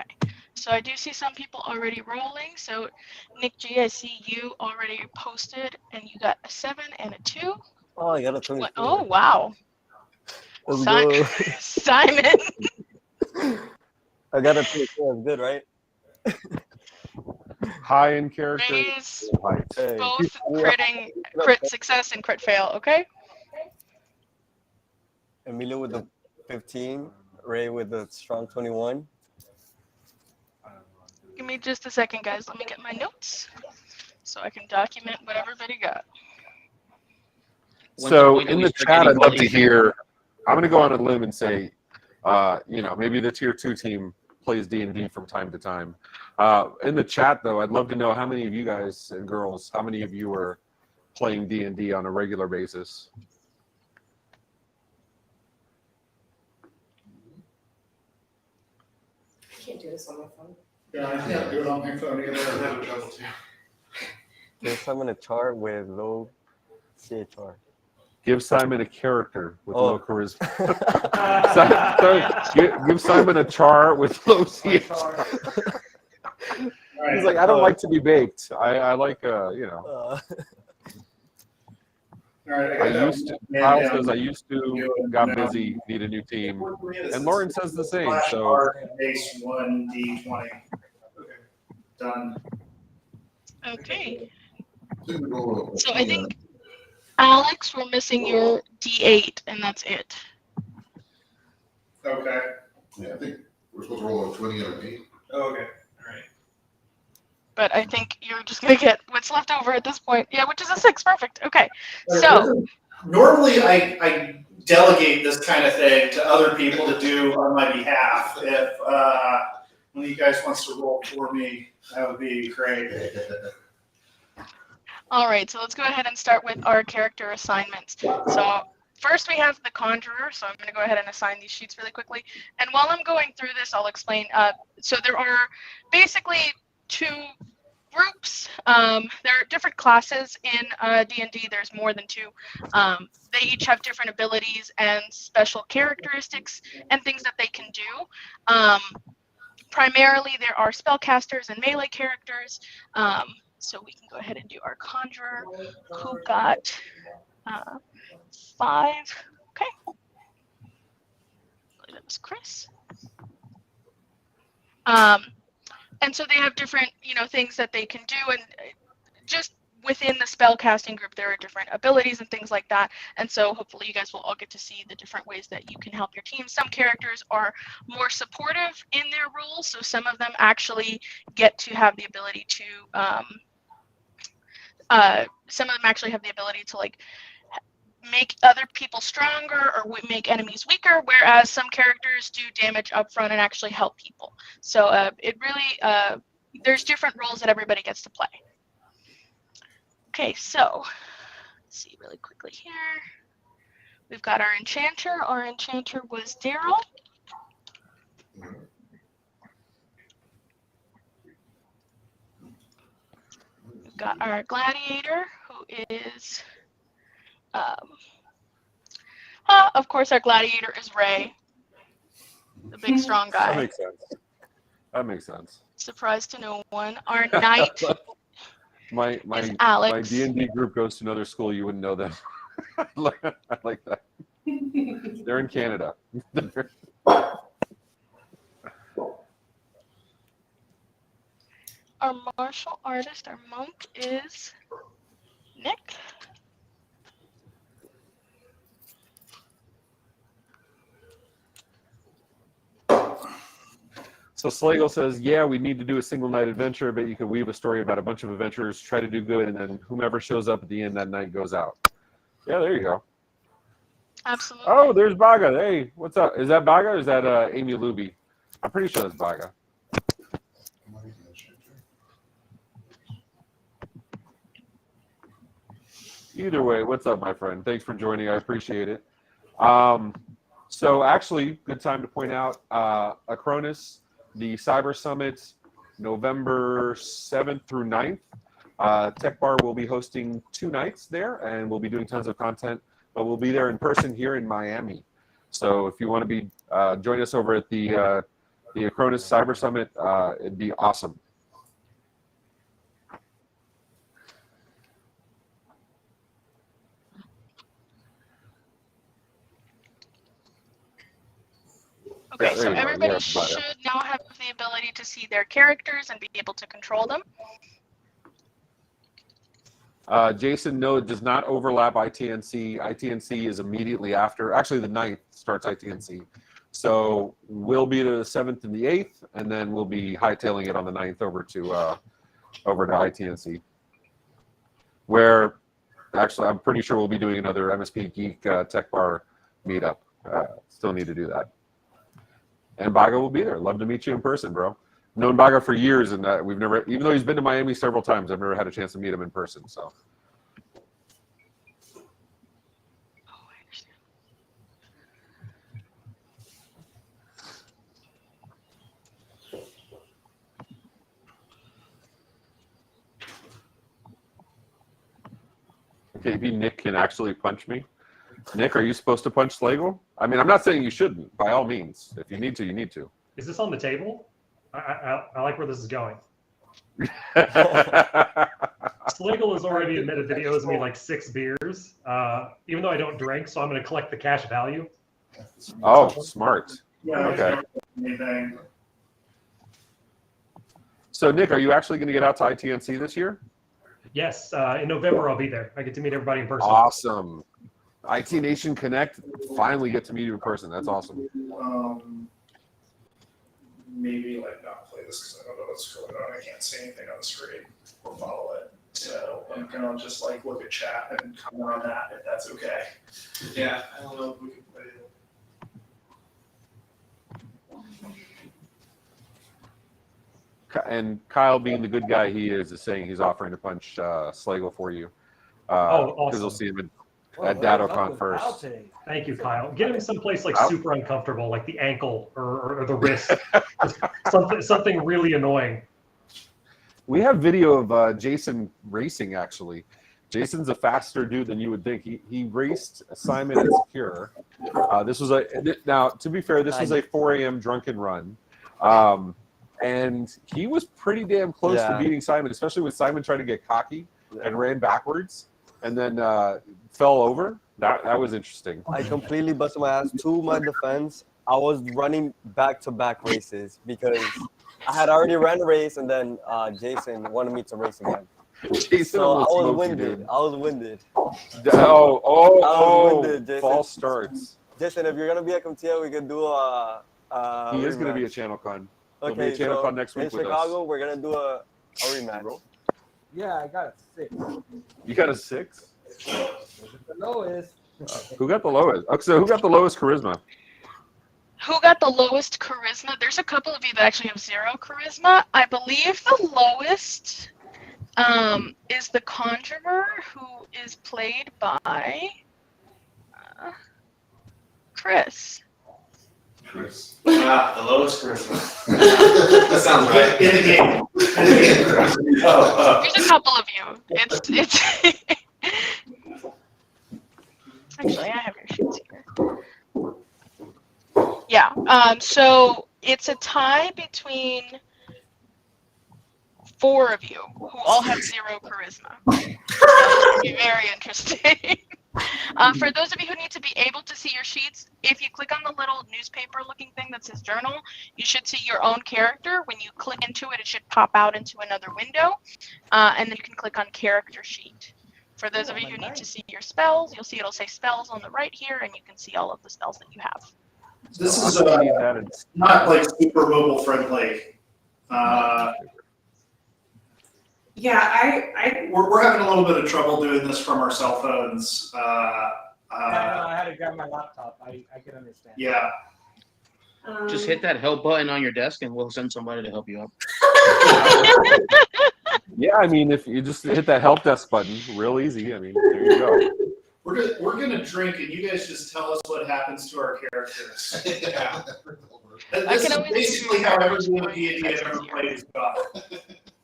Okay, so I do see some people already rolling. So Nick G, I see you already posted, and you got a 7 and a 2. Oh, I got a 24. Oh, wow. Let's go. Simon. I got a 24. That's good, right? High in character. Raise Hey. both crit success and crit fail, okay? Emilio with the 15. Ray with the strong 21. Give me just a second, guys. Let me get my notes so I can document what everybody got. So in the chat, I'd love to hear. I'm going to go on a limb and say, maybe the Tier 2 team plays D&D from time to time. In the chat, though, I'd love to know how many of you guys and girls, how many of you are playing D&D on a regular basis? I can't do this on my phone. Yeah, I can't do it on my phone either. I have a trouble too. Give Simon a chart with low CHR. Give Simon a character with low charisma. Give Simon a char with low CHR. He's like, I don't like to be baked. I like, All right, Kyle says I used to, got busy, need a new team. And Lauren says the same. So base 1d20. Done. Okay. So So I think, Alex, we're missing your D8, and that's it. Okay. Yeah, I think we're supposed to roll a 20 and an 8. Oh, okay. All right. But I think you're just going to get what's left over at this point. Yeah, which is a 6. Perfect. Okay. So. Normally, I delegate this kind of thing to other people to do on my behalf. If one of you guys wants to roll for me, that would be great. All right, so let's go ahead and start with our character assignments. So first we have the Conjurer, so I'm going to go ahead and assign these sheets really quickly. And while I'm going through this, I'll explain. So there are basically 2 groups. There are different classes in D&D. There's more than 2. They each have different abilities and special characteristics and things that they can do. Primarily, there are spellcasters and melee characters. So we can go ahead and do our Conjurer, who got 5. Okay. That was Chris. And so they have different, things that they can do, and just within the spellcasting group, there are different abilities and things like that. And so hopefully you guys will all get to see the different ways that you can help your team. Some characters are more supportive in their roles, so some of them actually get to have the ability to like make other people stronger or make enemies weaker, whereas some characters do damage up front and actually help people. So it really, there's different roles that everybody gets to play. Okay, so let's see really quickly here. We've got our Enchanter. Our Enchanter was Daryl. We've got our Gladiator, who is, of course, our Gladiator is Ray, the big strong guy. That makes sense. That makes sense. Surprise to no one. Our Knight. My Alex. D&D group goes to another school. You wouldn't know them. I like that. They're in Canada. Our martial artist, our monk, is Nick. So Slagle says, yeah, we need to do a single night adventure, but you can weave a story about a bunch of adventurers, try to do good, and then whomever shows up at the end that night goes out. Yeah, there you go. Absolutely. Oh, there's Baga. Hey, what's up? Is that Baga or is that Amy Luby? I'm pretty sure that's Baga. Either way, what's up, my friend? Thanks for joining. I appreciate it. So actually, good time to point out Acronis, the Cyber Summit, November 7th through 9th. Tech Bar will be hosting 2 nights there, and we'll be doing tons of content, but we'll be there in person here in Miami. So if you want to be join us over at the Acronis Cyber Summit, it'd be awesome. Okay, so everybody should now have the ability to see their characters and be able to control them. Jason, no, it does not overlap ITNC. ITNC is immediately after. Actually, the 9th starts ITNC. So we'll be the 7th and the 8th, and then we'll be hightailing it on the 9th over to ITNC. Where, actually, I'm pretty sure we'll be doing another MSP Geek Tech Bar meetup. Still need to do that. And Baga will be there. Love to meet you in person, bro. Known Baga for years, and we've never, even though he's been to Miami several times, I've never had a chance to meet him in person. So. Okay, maybe Nick can actually punch me. Nick, are you supposed to punch Slagle? I mean, I'm not saying you shouldn't. By all means, if you need to, you need to. Is this on the table? I like where this is going. Slagle has already admitted that he owes me like 6 beers, even though I don't drink, so I'm going to collect the cash value. Oh, smart. Yeah, okay. So, Nick, are you actually going to get out to ITNC this year? Yes, in November I'll be there. I get to meet everybody in person. Awesome. IT Nation Connect, finally get to meet you in person. That's awesome. Maybe like not play this because I don't know what's going on. I can't see anything on the screen or follow it. So I'm gonna just like look at chat and comment on that if that's okay. Yeah, I don't know if we can play it. And Kyle, being the good guy he is saying he's offering to punch Slagle for you. Awesome. We'll see him at DatoCon first. Thank you, Kyle. Get him someplace like super uncomfortable, like the ankle or the wrist. something really annoying. We have video of Jason racing, actually. Jason's a faster dude than you would think. He raced Simon at Secure. This was now, to be fair, this was a 4 a.m. drunken run. And he was pretty damn close to beating Simon, especially when Simon tried to get cocky and ran backwards and then fell over. That was interesting. I completely busted my ass. To my defense, I was running back-to-back races because I had already ran a race, and then Jason wanted me to race again. Jason, so I was winded. I was winded. False starts. Jason, if you're gonna be at CompTIA, we can do a. He is gonna be at ChannelCon. Okay, There'll be a ChannelCon next week in with Chicago, us. we're gonna do a rematch. Yeah, I got a 6. You got a 6? The lowest. Who got the lowest? So who got the lowest charisma? Who got the lowest charisma? There's a couple of you that actually have 0 charisma. I believe the lowest is the Conjurer, who is played by Chris. The lowest charisma. That sounds right. In the game. There's a couple of you. It's actually, I have your sheets here. Yeah. So it's a tie between 4 of you who all have 0 charisma. It'll be very interesting. For those of you who need to be able to see your sheets, if you click on the little newspaper-looking thing that says journal, you should see your own character. When you click into it, it should pop out into another window, and then you can click on character sheet. For those of you who need to see your spells, you'll see it'll say spells on the right here, and you can see all of the spells that you have. This is not like super mobile friendly. Yeah, we're having a little bit of trouble doing this from our cell phones. I had to grab my laptop. I can understand. Yeah. Just hit that help button on your desk and we'll send somebody to help you out. Yeah, I mean, if you just hit that help desk button, real easy. I mean, there you go. We're gonna drink, and you guys just tell us what happens to our characters. Yeah. This is basically how everyone in D&D I've ever played has gone.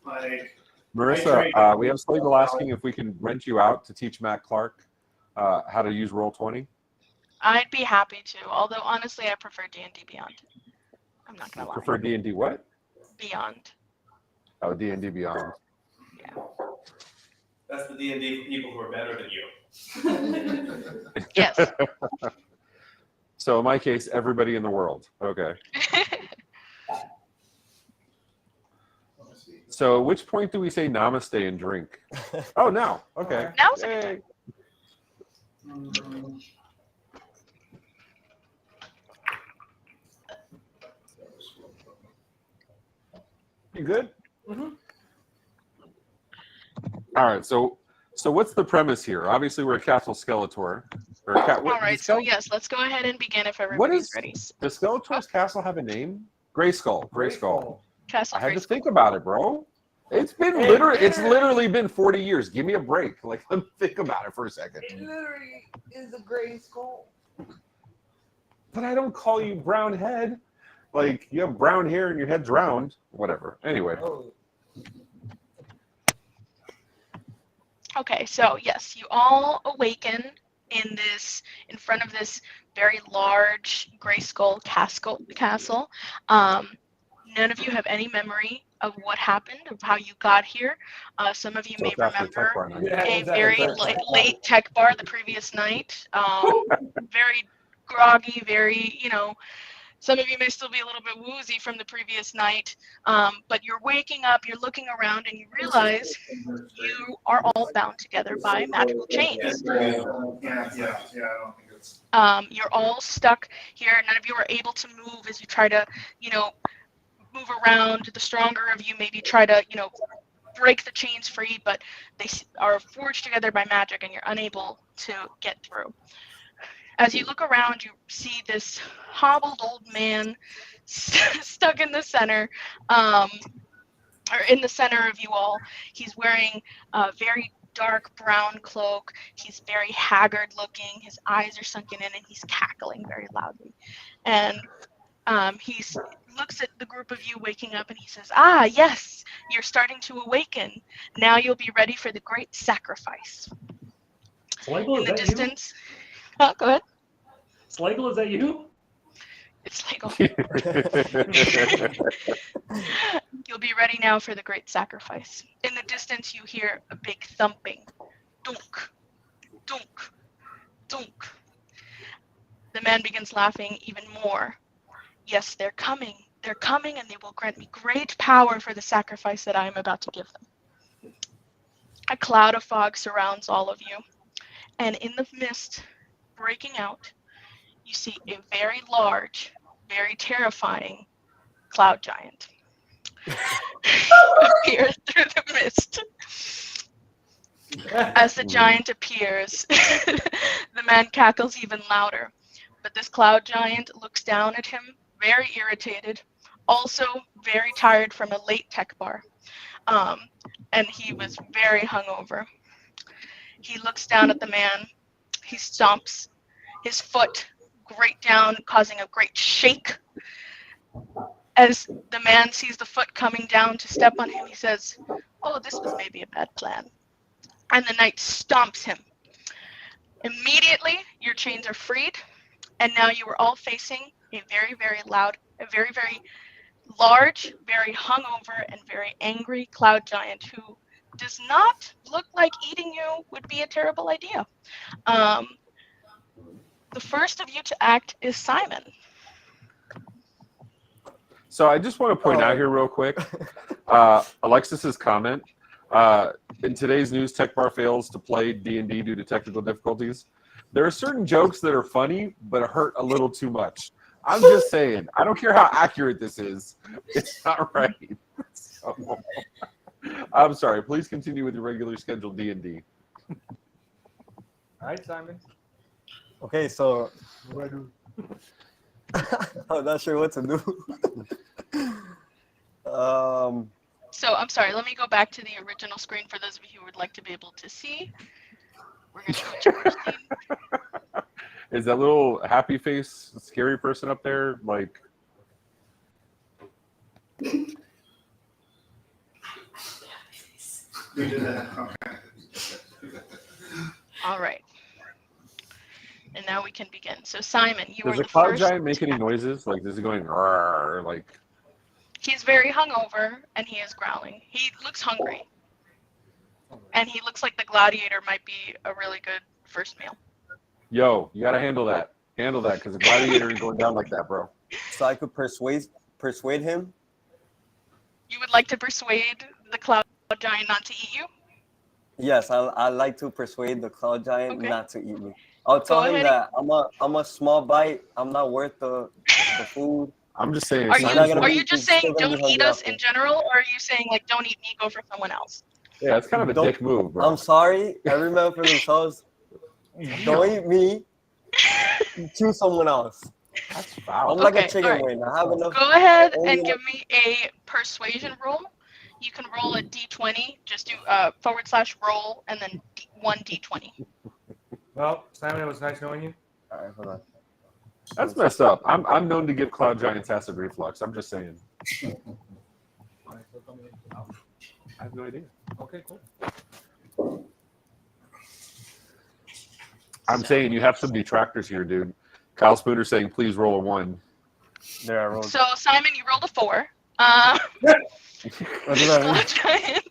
Like, Marissa, we have Slagle asking if we can rent you out to teach Matt Clark how to use Roll20. I'd be happy to, although honestly, I prefer D&D Beyond. I'm not gonna lie. Prefer D&D what? Beyond. Oh, D&D Beyond. Yeah. That's the D&D people who are better than you. Yes. So in my case, everybody in the world. Okay. So at which point do we say namaste and drink? Oh, now. Okay. Now's a good time. You good? Mm-hmm. All right. So what's the premise here? Obviously, we're at Castle Skeletor. All right. So yes, let's go ahead and begin if everybody's ready. Does Skeletor's castle have a name? Gray Skull. Gray Skull. Castle I had Gray to Skull. think about it, bro. It's literally been 40 years. Give me a break. Like, let me think about it for a second. It literally is a gray skull. But I don't call you brown head. Like, you have brown hair and your head's round. Whatever. Anyway. Oh. Okay, so yes, you all awaken in front of this very large gray skull castle. None of you have any memory of what happened, of how you got here. Some of you may remember a very late tech bar the previous night. Very groggy, very, Some of you may still be a little bit woozy from the previous night, but you're waking up, you're looking around, and you realize you are all bound together by magical chains. You're all stuck here. None of you are able to move as you try to, move around. The stronger of you maybe try to, break the chains free, but they are forged together by magic and you're unable to get through. As you look around, you see this hobbled old man stuck in the center, or in the center of you all. He's wearing a very dark brown cloak. He's very haggard looking. His eyes are sunken in and he's cackling very loudly. And he looks at the group of you waking up and he says, "Ah, yes, you're starting to awaken. Now you'll be ready for the great sacrifice." Slagle, in the is that distance. Oh, go ahead. Slagle, is that you? It's Slagle. You'll be ready now for the great sacrifice. In the distance, you hear a big thumping. Dunk, dunk, dunk. The man begins laughing even more. Yes, they're coming. They're coming, and they will grant me great power for the sacrifice that I am about to give them. A cloud of fog surrounds all of you, and in the mist breaking out, you see a very large, very terrifying cloud giant appear through the mist. As the giant appears, the man cackles even louder. But this cloud giant looks down at him, very irritated, also very tired from a late tech bar. And he was very hungover. He looks down at the man. He stomps his foot great down, causing a great shake. As the man sees the foot coming down to step on him, he says, "Oh, this was maybe a bad plan." And the knight stomps him. Immediately, your chains are freed, and now you are all facing a very, very loud, a very, very large, very hungover, and very angry cloud giant who does not look like eating you would be a terrible idea. The first of you to act is Simon. So I just want to point out here real quick, Alexis's comment. In today's news, Tech Bar fails to play D&D due to technical difficulties. There are certain jokes that are funny, but hurt a little too much. I'm just saying, I don't care how accurate this is. It's not right. So, I'm sorry. Please continue with your regular scheduled D&D. All right, Simon. Okay, so I'm not sure what to do. So I'm sorry, let me go back to the original screen for those of you who would like to be able to see. We're going to switch over screen. Is that little happy face, scary person up there, like... All right. And now we can begin. So Simon, you Does are the the cloud first. giant make any noises? Like, is it going "Rrrr," like? He's very hungover and he is growling. He looks hungry. And he looks like the gladiator might be a really good first meal. Yo, you gotta handle that. Handle that, because the gladiator is going down like that, bro. So I could persuade him? You would like to persuade the cloud giant not to eat you? Yes, I like to persuade the cloud giant not to eat me. I'll Go tell him ahead. that I'm a small bite. I'm not worth the food. I'm just saying. Are you just saying don't eat us in general, or are you saying like don't eat me, go for someone else? Yeah, it's kind of a dick move, bro. I'm sorry. Every man for themselves. Don't eat me. Choose someone else. That's foul. I'm like a Okay, chicken all right. wing. I have enough. Go ahead only and enough- give me a persuasion roll. You can roll a d20. Just do /roll and then one d20. Well, Simon, it was nice knowing you. All right, hold on. That's messed up. I'm known to give cloud giants acid reflux. I'm just saying. I have no idea. Okay, cool. I'm saying you have some detractors here, dude. Kyle Spooner saying, please roll a 1. There, I rolled. So Simon, you rolled a 4. What does that mean? Cloud giant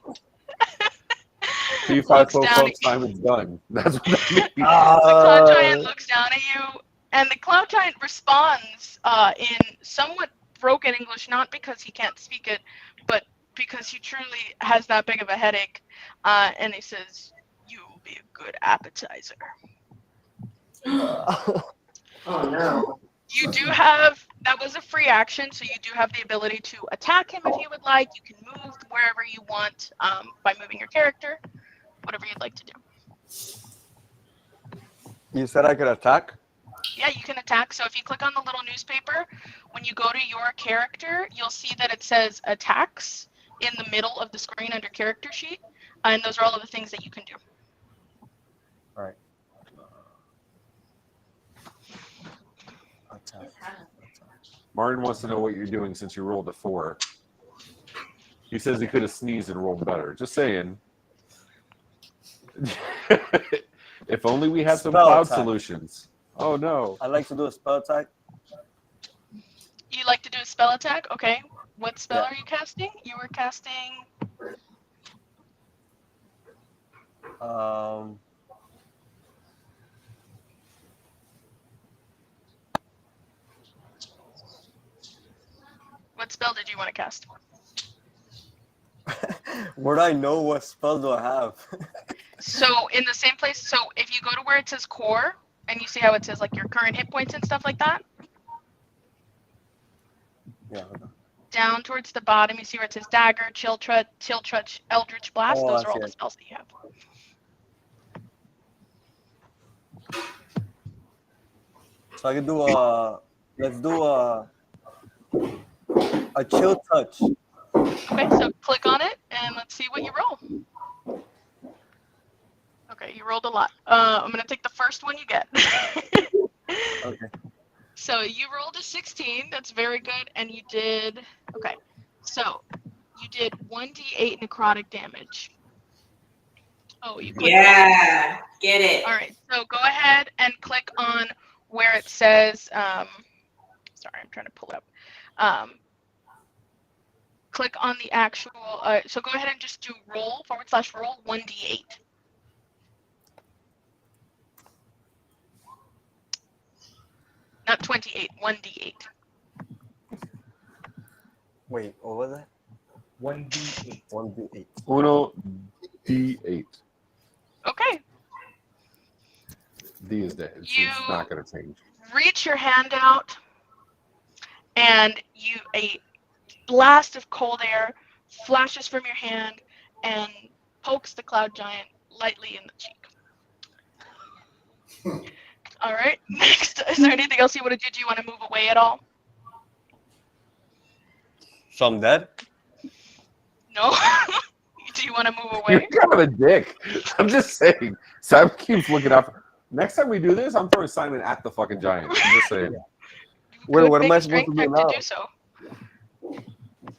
P5 looks down folks, at you. Simon's done. That's what that means. The cloud giant looks down at you And the Cloud Giant responds in somewhat broken English, not because he can't speak it, but because he truly has that big of a headache. And he says, "You will be a good appetizer." Oh no. You do have, that was a free action, so you do have the ability to attack him if you would like. You can move wherever you want by moving your character, whatever you'd like to do. You said I could attack? Yeah, you can attack. So if you click on the little newspaper, when you go to your character, you'll see that it says attacks in the middle of the screen under character sheet. And those are all of the things that you can do. All right. Martin wants to know what you're doing since you rolled a 4. He says he could have sneezed and rolled better. Just saying. If only we had some Spell cloud attack. solutions. Oh no. I'd like to do a spell attack. You like to do a spell attack? Okay. What spell Yeah. are you casting? You were casting... What spell did you want to cast? Where do I know what spell do I have? So in the same place, so if you go to where it says core, and you see how it says like your current hit points and stuff like that, Yeah. down towards the bottom, you see where it says dagger, chill touch, eldritch blast. Oh, Those I are all see the it. spells that you have. So I can do a. Let's do a chill touch. Okay, so click on it and let's see what you roll. Okay, you rolled a lot. I'm gonna take the first one you get. Okay. So you rolled a 16. That's very good, and you did. Okay, so you did 1d8 necrotic damage. Oh, you clicked on it. Yeah, get it. All right, so go ahead and click on where it says. Sorry, I'm trying to pull it up. Click on the actual. So go ahead and just do roll / roll 1d8. Not 28, 1d8. Wait, what was that? 1d8. 1d8. Uno D8. Okay. D is dead. It's You- not going to change. Reach your hand out, and a blast of cold air flashes from your hand and pokes the Cloud Giant lightly in the cheek. All right. Next, is there anything else you want to do? Do you want to move away at all? So I'm dead? No. Do you want to move away? You're kind of a dick. I'm just saying. Simon keeps looking up. Next time we do this, I'm throwing Simon at the fucking giant. I'm just saying. Wait, what Could am I make a supposed to strength do check now? to do so.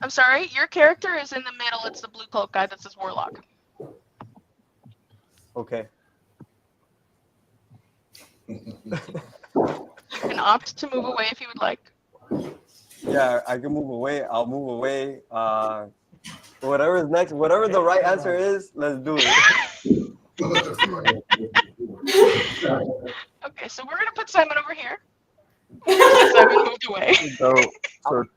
I'm sorry, your character is in the middle. It's the blue cloak guy that says Warlock. Okay. You can opt to move away if you would like. Yeah, I can move away. I'll move away. Whatever is next, whatever the right answer is, let's do it. Okay, so we're gonna put Simon over here. Simon moved away. So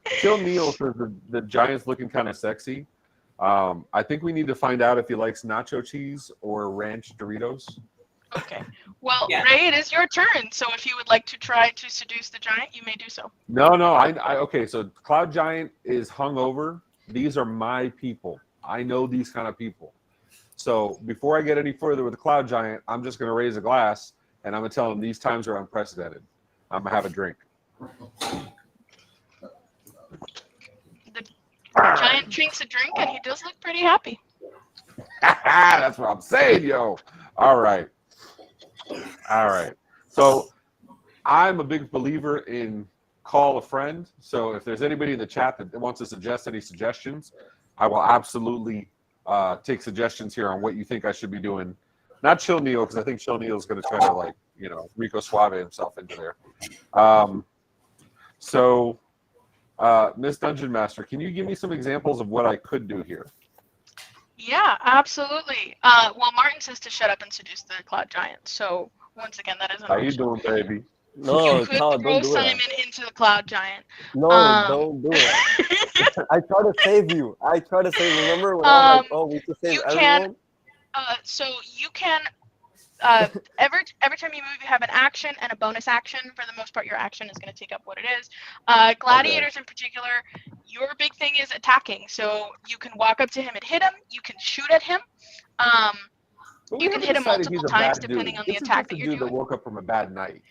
Kill Neil says the giant's looking kind of sexy. I think we need to find out if he likes nacho cheese or ranch Doritos. Okay. Well, Yeah. Ray, it is your turn. So if you would like to try to seduce the giant, you may do so. No. Okay, so Cloud Giant is hungover. These are my people. I know these kind of people. So before I get any further with the Cloud Giant, I'm just going to raise a glass and I'm going to tell him these times are unprecedented. I'm going to have a drink. The giant drinks a drink, and he does look pretty happy. That's what I'm saying, yo. All right. So I'm a big believer in call a friend. So if there's anybody in the chat that wants to suggest any suggestions, I will absolutely take suggestions here on what you think I should be doing. Not Chill Neil, because I think Chill Neil is going to try to Rico Suave himself into there. Miss Dungeon Master, can you give me some examples of what I could do here? Yeah, absolutely. Well, Martin says to shut up and seduce the Cloud Giant. So once again, that is an How you option. doing, baby? No, you could Kyle, throw don't do Simon it. into the cloud giant. No, don't do it. I try to save you. Remember when I was like, oh, we should save You everyone? So you can every time you move, you have an action and a bonus action. For the most part, your action is going to take up what it is. Gladiators in particular, your big thing is attacking. So you can walk up to him and hit him. You can shoot at him. You can hit him multiple times depending on the attack that you're doing. That woke up from a bad night.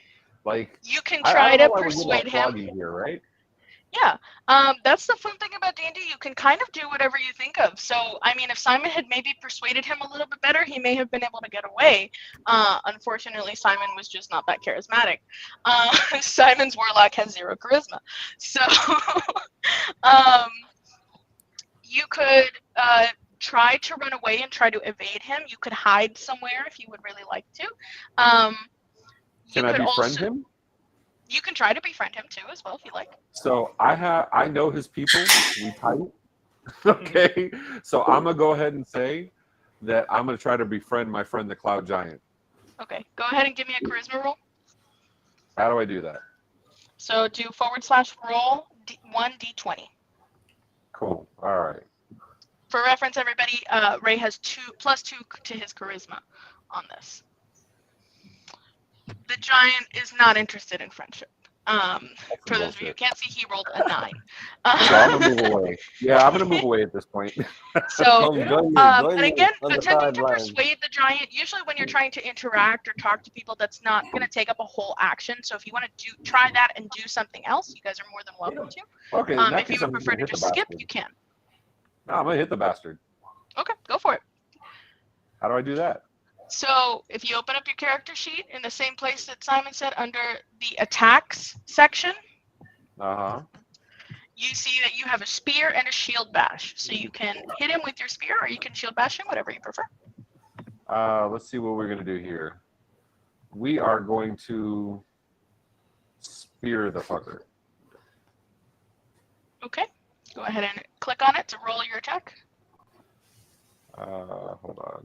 Like you can try to persuade him. Here, right? Yeah, that's the fun thing about D&D. You can kind of do whatever you think of. So, I mean, if Simon had maybe persuaded him a little bit better, he may have been able to get away. Unfortunately, Simon was just not that charismatic. Simon's warlock has 0 charisma. So, you could try to run away and try to evade him. You could hide somewhere if you would really like to. Can I befriend him? You can try to befriend him too, as well, if you like. So I know his people. We tight. Okay. So I'm gonna go ahead and say that I'm gonna try to befriend my friend the Cloud Giant. Okay. Go ahead and give me a charisma roll. How do I do that? So do /roll 1d20. Cool. All right. For reference, everybody, Ray has +2 to his charisma on this. The giant is not interested in friendship. For those of you who can't see, he rolled a 9. So I'm gonna move away. Yeah, I'm gonna move away at this point. So, and again, attempting to persuade the giant, usually when you're trying to interact or talk to people, that's not going to take up a whole action. So if you want to try that and do something else, you guys are more than welcome to. Okay. If you would prefer to just skip, you can. No, I'm gonna hit the bastard. Okay, go for it. How do I do that? So if you open up your character sheet in the same place that Simon said, under the attacks section, you see that you have a spear and a shield bash. So you can hit him with your spear or you can shield bash him, whatever you prefer. Let's see what we're going to do here. We are going to spear the fucker. Okay. Go ahead and click on it to roll your attack. Hold on.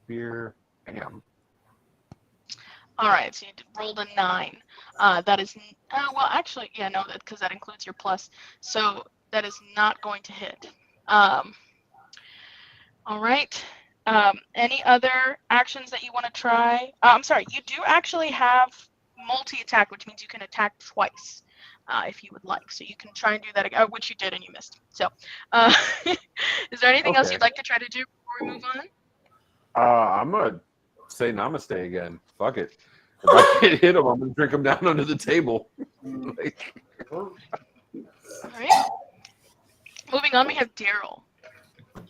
Spear, bam. All right, so you rolled a 9. That is, well, actually, yeah, no, because that includes your plus. So that is not going to hit. All right. Any other actions that you want to try? I'm sorry, you do actually have multi-attack, which means you can attack twice if you would like. So you can try and do that, which you did and you missed. So is there anything else you'd like to try to do before we move on? I'm going to say namaste again. Fuck it. If I can't hit him, I'm going to drink him down under the table. All right. Moving on, we have Daryl. All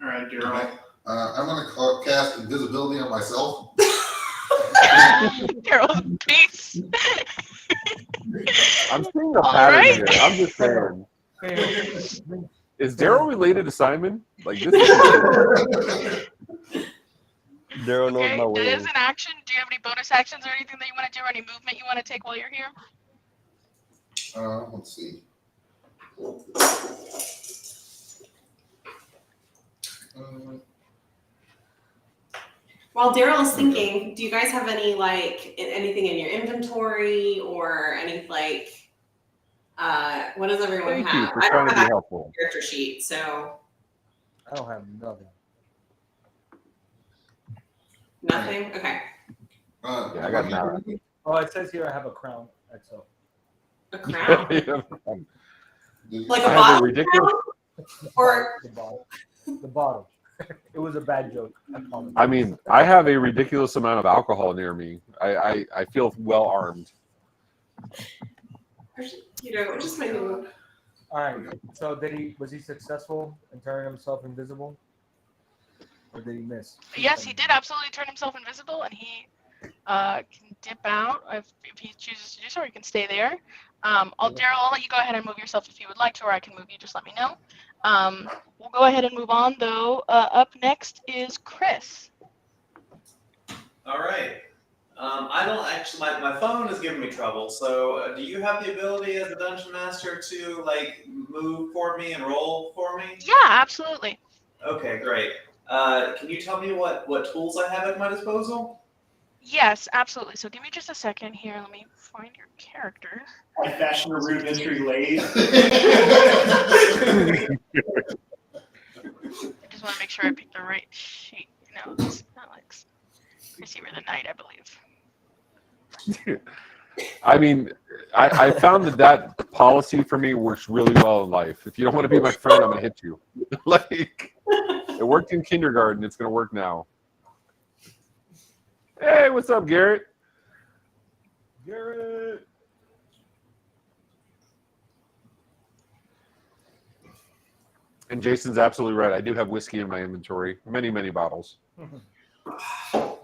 right, Daryl. I'm going to cast invisibility on myself. Daryl, peace. I'm seeing a pattern here. I'm just saying. Is Daryl related to Simon? Like this? Daryl knows my way. It is an action. Do you have any bonus actions or anything that you want to do, or any movement you want to take while you're here? Let's see. While Daryl is thinking, do you guys have any anything in your inventory or any what does everyone have? Thank you for I don't trying to have be helpful. a character sheet, so I don't have nothing. nothing. Okay. Yeah, I got nothing. Oh, it says here I have a crown. That's all. A crown, like a I have a bottle ridiculous. crown? Or The bottle. The bottle. It was a bad joke. I apologize. I mean, I have a ridiculous amount of alcohol near me. I feel well armed. just making. All right. So was he successful in turning himself invisible? Or did he miss? Yes, he did absolutely turn himself invisible, and he can dip out if he chooses to do so, or he can stay there. Daryl, I'll let you go ahead and move yourself if you would like to, or I can move you. Just let me know. We'll go ahead and move on, though. Up next is Chris. All right. I don't actually, my phone is giving me trouble. So do you have the ability as a dungeon master to move for me and roll for me? Yeah, absolutely. Okay, great. Can you tell me what tools I have at my disposal? Yes, absolutely. So give me just a second here. Let me find your character. I fashioned a rudimentary lathe. I just want to make sure I picked the right sheet. No, it's Alex. Receiver the Knight, I believe. I mean, I found that policy for me works really well in life. If you don't want to be my friend, I'm gonna hit you. Like, it worked in kindergarten. It's gonna work now. Hey, what's up, Garrett? Garrett. And Jason's absolutely right. I do have whiskey in my inventory. Many, many bottles. Oh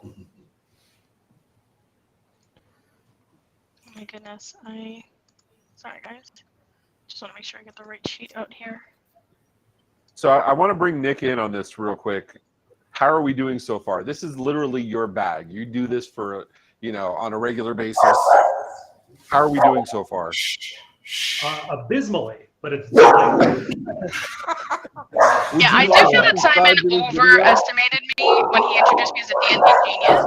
my goodness. Sorry, guys. Just want to make sure I get the right sheet out here. So I want to bring Nick in on this real quick. How are we doing so far? This is literally your bag. You do this for, on a regular basis. How are we doing so far? Abysmally, but it's. Yeah, I do feel that Simon overestimated me when he introduced me as a D&D genius.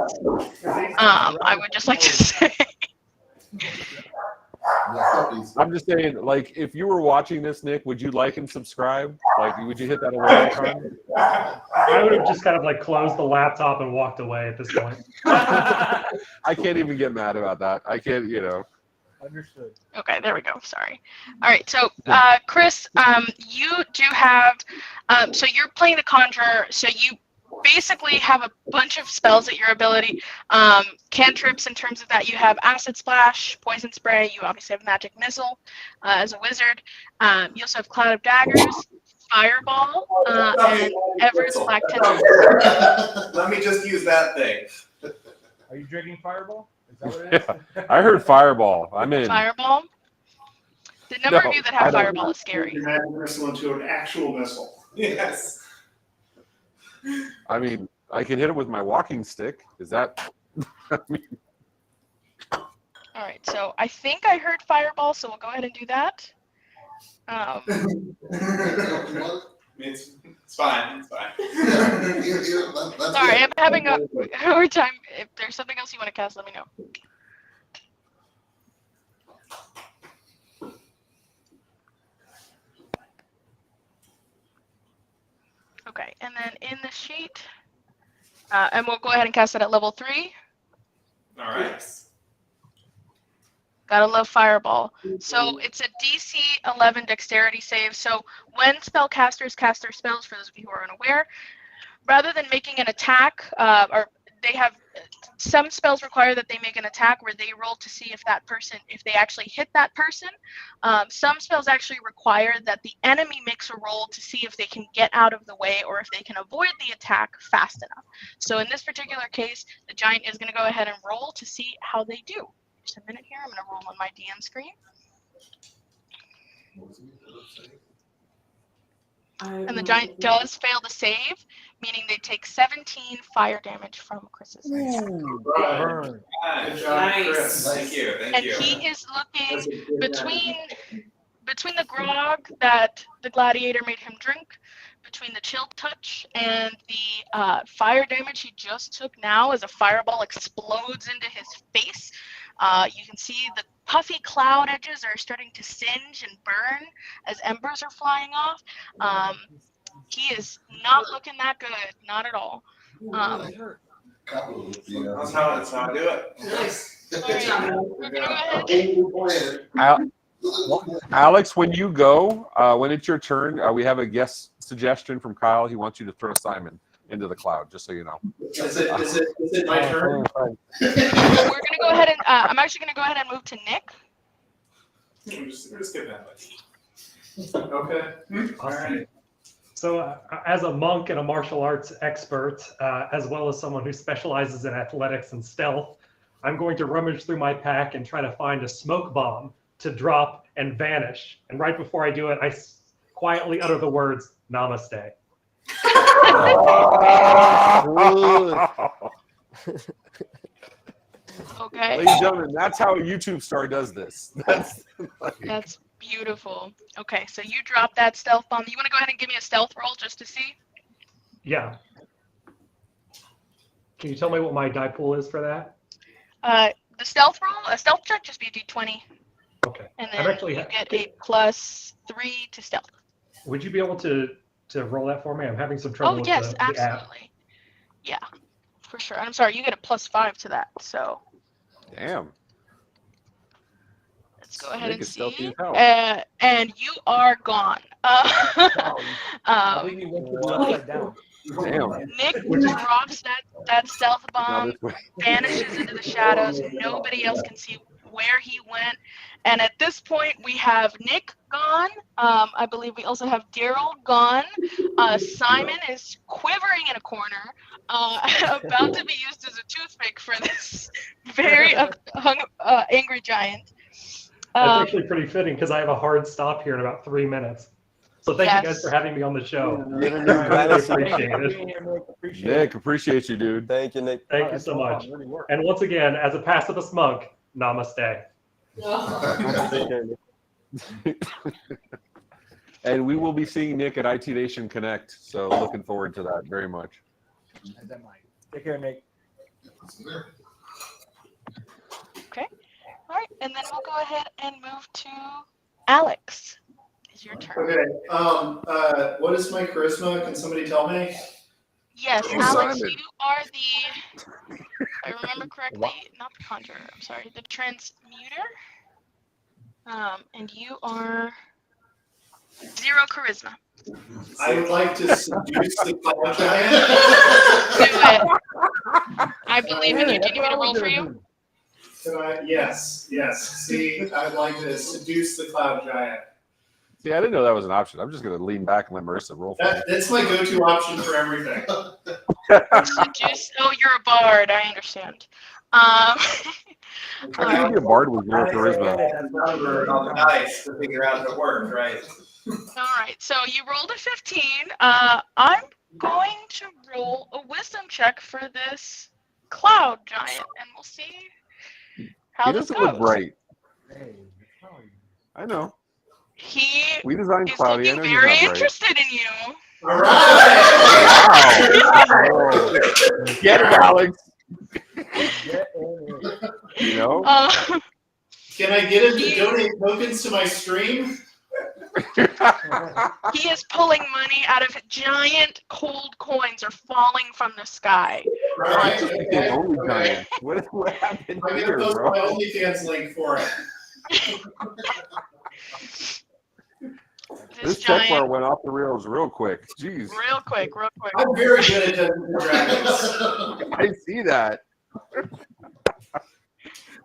I would just like to say. I'm just saying, like, if you were watching this, Nick, would you like and subscribe? Like, would you hit that away icon? I would have just kind of like closed the laptop and walked away at this point. I can't even get mad about that. I can't, Understood. Okay, there we go. Sorry. All right, so Chris, you do have, so you're playing the Conjurer, so you basically have a bunch of spells at your ability. Cantrips, in terms of that, you have Acid Splash, Poison Spray, you obviously have Magic Missile as a wizard. You also have Cloud of Daggers, Fireball, and Ever's Black Tentacles. Let me just use that thing. Are you drinking Fireball? Is that what it is? Yeah, I heard Fireball. I'm in. Fireball? The number of you that have Fireball is scary. Your magic missile into an actual missile. Yes. I mean, I can hit it with my walking stick. Is that? All right, so I think I heard Fireball, so we'll go ahead and do that. It's fine. It's fine. Sorry, I'm having a hard time. If there's something else you want to cast, let me know. Okay, and then in the sheet, and we'll go ahead and cast it at level 3. All right. Gotta love Fireball. So it's a DC 11 dexterity save. So when spellcasters cast their spells, for those of you who are unaware, rather than making an attack, or they have some spells require that they make an attack where they roll to see if that person, if they actually hit that person. Some spells actually require that the enemy makes a roll to see if they can get out of the way or if they can avoid the attack fast enough. So in this particular case, the giant is going to go ahead and roll to see how they do. Just a minute here. I'm going to roll on my DM screen. And the giant does fail to save, meaning they take 17 fire damage from Chris's. Burn. Good job, Chris. Thank you. And he is looking between the grog that the gladiator made him drink, between the chill touch and the fire damage he just took now as a fireball explodes into his face. You can see the puffy cloud edges are starting to singe and burn as embers are flying off. He is not looking that good, not at all. That's how I do it. Nice. Good job. We're gonna go ahead. Alex, when you go, when it's your turn, we have a guest suggestion from Kyle. He wants you to throw Simon into the cloud, just so you know. Is it my turn? We're gonna go ahead and I'm actually gonna go ahead and move to Nick. We're just skipping that. Okay. All right. So as a monk and a martial arts expert, as well as someone who specializes in athletics and stealth, I'm going to rummage through my pack and try to find a smoke bomb to drop and vanish. And right before I do it, I quietly utter the words, "Namaste." Okay. Ladies and gentlemen, that's how a YouTube star does this. That's beautiful. Okay, so you drop that stealth bomb. You want to go ahead and give me a stealth roll just to see? Yeah. Can you tell me what my die pool is for that? The stealth roll, a stealth check, just be a d20. Okay. And I've then actually you get a +3 to stealth. Would you be able to roll that for me? I'm having some trouble Oh with yes, the app. absolutely. Yeah, for sure. I'm sorry, you get a +5 to that. So Damn. let's go ahead Nick and is stealthy see. as hell. And you are gone. I think you went to the upside down. Damn. Nick drops that stealth bomb, vanishes into the shadows. Nobody else can see where he went. And at this point, we have Nick gone. I believe we also have Daryl gone. Simon is quivering in a corner, about to be used as a toothpick for this very angry giant. That's actually pretty fitting because I have a hard stop here in about 3 minutes. So thank you guys for having me on the show. I really appreciate it. Nick, appreciate you, dude. Thank you, Nick. Thank you so much. And once again, as a pacifist monk, namaste. And we will be seeing Nick at IT Nation Connect, so looking forward to that very much. Take care, Nick. Okay. All right, and then we'll go ahead and move to Alex. It's your turn. Okay. What is my charisma? Can somebody tell me? Yes, Oh, Alex, Simon. you are the, if I remember correctly, not the conjurer, I'm sorry, the transmuter. And you are 0 charisma. I would like to seduce the cloud giant. Do it. I believe in you. Do you need me to roll for you? Yes. See, I'd like to seduce the cloud giant. See, I didn't know that was an option. I'm just going to lean back and let Marissa roll for me. That's my go-to option for everything. Seduce. Oh, you're a bard. I understand. How can you be a bard with 0 charisma? On the dice to figure out if it worked, right? All right. So you rolled a 15. I'm going to roll a wisdom check for this cloud giant, and we'll see how He this doesn't goes. look bright. I know. We designed He's Cloudy. I looking know very he's not interested in you. All right. Wow. Get it, Alex. You know? Can I get him to donate tokens to my stream? He is pulling money out of giant cold coins are falling from the sky. Right. Okay. What happened I'm here, gonna post bro? my OnlyFans link for it. This tech bar went off the rails real quick. Jeez. Real quick. I'm very good at Dungeons and Dragons. I see that.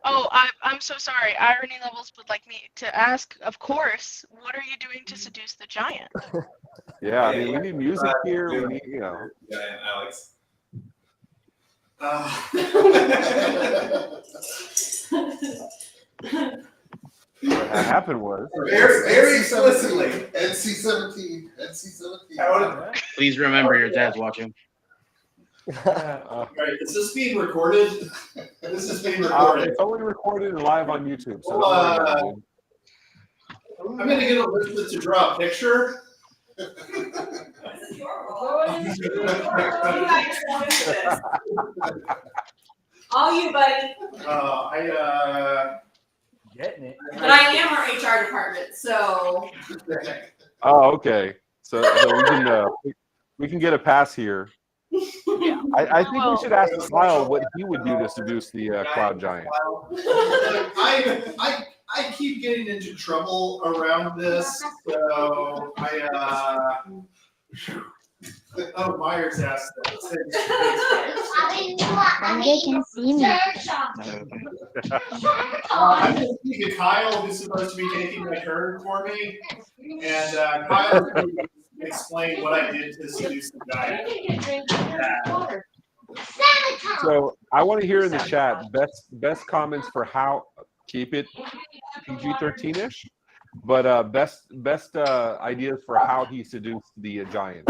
Oh, I'm so sorry. Irony Levels would like me to ask, of course, what are you doing to seduce the giant? Yeah, I mean, we need music here. We need, you know. Giant Alex. What happened was Very explicitly. NC-17. NC-17. Please remember your dad's watching. Right, is this being recorded? This is being recorded. It's only recorded and live on YouTube. So I'm going to get Elizabeth to draw a picture. All you, buddy. Getting it. But I am our HR department, so. Oh, okay. So we can get a pass here. I think we should ask Smile what he would do to seduce the cloud giant. I keep getting into trouble around this, so oh, Myers asked that. They can see me. I'm going to speak to Kyle, who's supposed to be taking my turn for me, and Kyle can explain what I did to seduce the giant. So I want to hear in the chat best comments for how keep it PG-13ish, but best ideas for how he seduced the giant,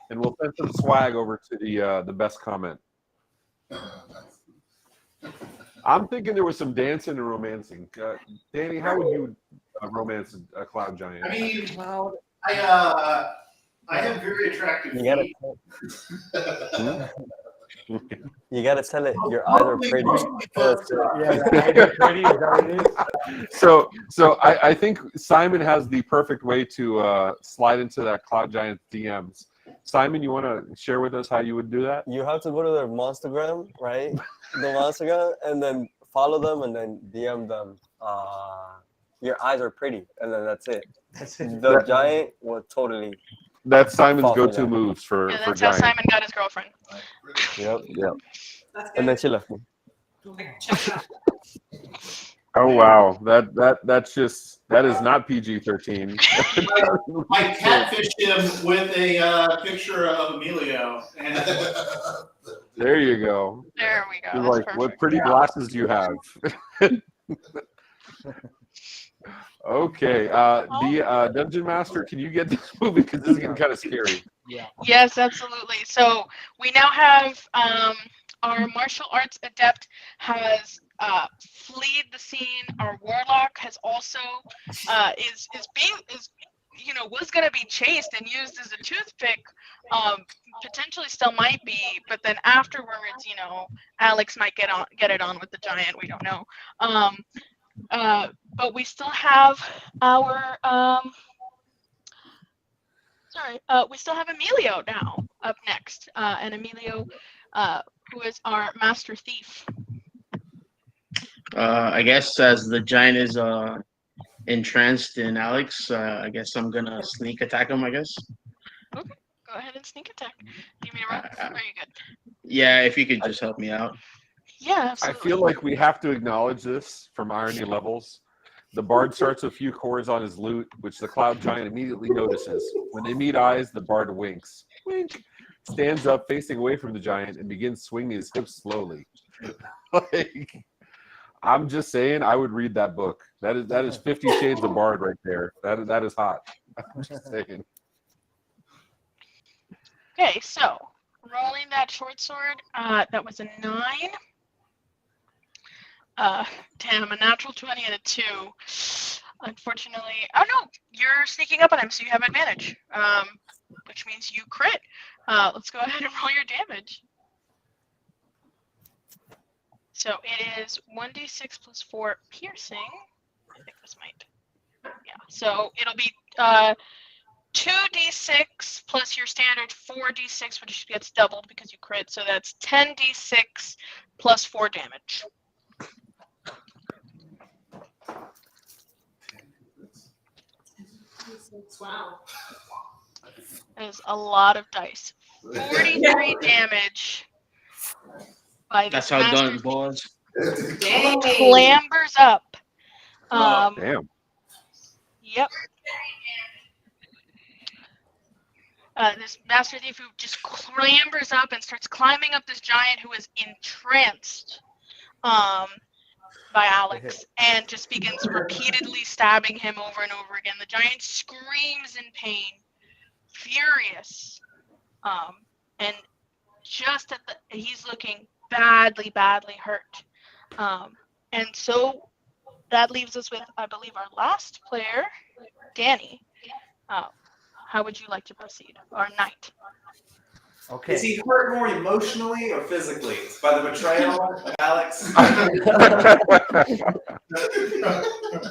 and we'll send some swag over to the best comment. I'm thinking there was some dancing and romancing. Danny, how would you romance a cloud giant? I mean, I have very attractive feet. You gotta tell it. Your eyes are pretty. That's it. Yeah, your eyes are pretty. Is that what it is? So I think Simon has the perfect way to slide into that Cloud Giant DMs. Simon, you want to share with us how you would do that? You have to go to their Monstergram, right? The Monstergram, and then follow them, and then DM them. Your eyes are pretty, and then that's it. The Giant will totally. That's Simon's Follow go-to that. moves for Yeah, that's how Giant. Simon got his girlfriend. Yep. That's And good. then she left me. Check it out. Oh wow, that is not PG-13. I catfished him with a picture of Emilio. And There you go. There we go. You're That's like, perfect. what pretty glasses do you have? Okay, the Dungeon Master, can you get this movie because this is getting kind of scary. Yeah. Yes, absolutely. So we now have our martial arts adept has fleed the scene. Our warlock has also was gonna be chased and used as a toothpick. Potentially still might be, but then afterwards, Alex might get it on with the giant. We don't know. But we still have our we still have Emilio now up next, and Emilio, who is our master thief. I guess as the giant is entranced in Alex, I guess I'm gonna sneak attack him. I guess. Okay, go ahead and sneak attack. Do you mean to roll? Or are you good? Yeah, if you could just help me out. Yeah, I absolutely. feel like we have to acknowledge this from irony levels. The bard starts a few chords on his lute, which the Cloud Giant immediately notices. When they meet eyes, the bard winks. Wink. Stands up, facing away from the giant, and begins swinging his hips slowly. Like, I'm just saying, I would read that book. That is 50 Shades of Bard right there. That is hot. I'm just saying. Okay, so rolling that short sword, that was a 9. Damn, a natural 20 and a 2. Unfortunately, oh no, you're sneaking up on him, so you have advantage, which means you crit. Let's go ahead and roll your damage. So it is 1d6 plus 4 piercing. I think this might. Yeah, so it'll be 2d6 plus your standard 4d6, which gets doubled because you crit. So that's 10d6 plus 4 damage. Wow. That is a lot of dice. 43 damage by this That's how master done, boys. Dang. clambers up. Damn. Yep. This master thief who just clambers up and starts climbing up this giant who is entranced by Alex and just begins repeatedly stabbing him over and over again. The giant screams in pain, furious, and just he's looking badly hurt. And so that leaves us with, I believe, our last player, Danny. How would you like to proceed? Our knight. Okay. Is he hurt more emotionally or physically? By the betrayal of Alex?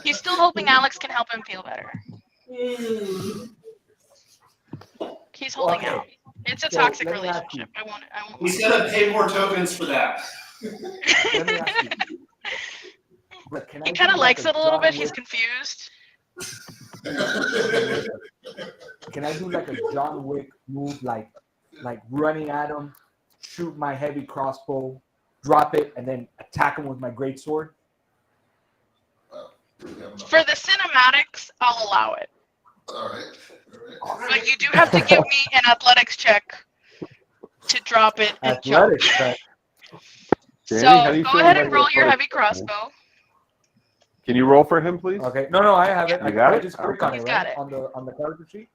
He's still hoping Alex can help him feel better. He's holding out. It's a toxic let me ask relationship. I won't. He's gonna pay more tokens for that. Let me ask you. But can I He do kind of likes a it a little bit. John He's Wick- confused. Can I do like a John Wick move, like running at him, shoot my heavy crossbow, drop it, and then attack him with my greatsword? For the cinematics, I'll allow it. All right. But you do have to give me an athletics check to drop it and Athletics jump. check. Danny, how do So you go feel ahead about and roll your athletics heavy check, crossbow. Can you roll for him, please? Okay. No, I have it. You got I it? just click on He's it, got right? it. On the character sheet.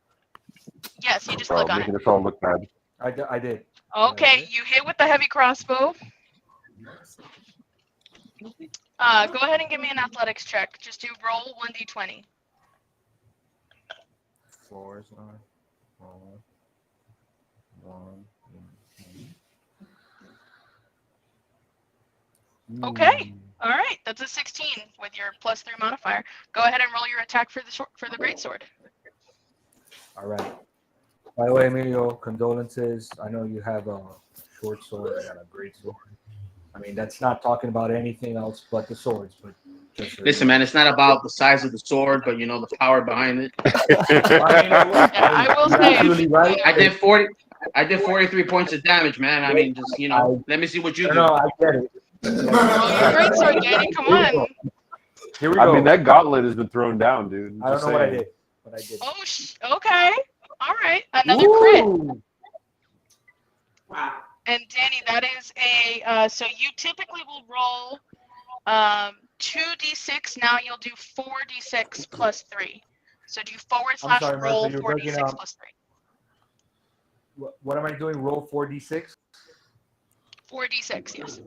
Yes, you just Oh, click on making it. us all look bad. I did. Okay, you hit with the heavy crossbow. Go ahead and give me an athletics check. Just do roll 1d20. 4 is 9. 1. Okay. All right. That's a 16 with your +3 modifier. Go ahead and roll your attack for the greatsword. All right. By the way, Emilio, condolences. I know you have a short sword and a great sword. I mean, that's not talking about anything else but the swords. But listen, man, it's not about the size of the sword, but you know the power behind it. I will say, right. I did 43 points of damage, man. I mean, just let me see what you do. No, I get it. roll your greatsword, Danny. Come on. Here we go. I mean, that gauntlet has been thrown down, dude. I don't know what I did, but I did. Oh, okay. All right. Another crit. Wow. And Danny, that is a so you typically will roll 2d6. Now you'll do 4d6 plus 3. So do / roll 4d6 plus 3. What am I doing? Roll 4d6? 4d6, yes.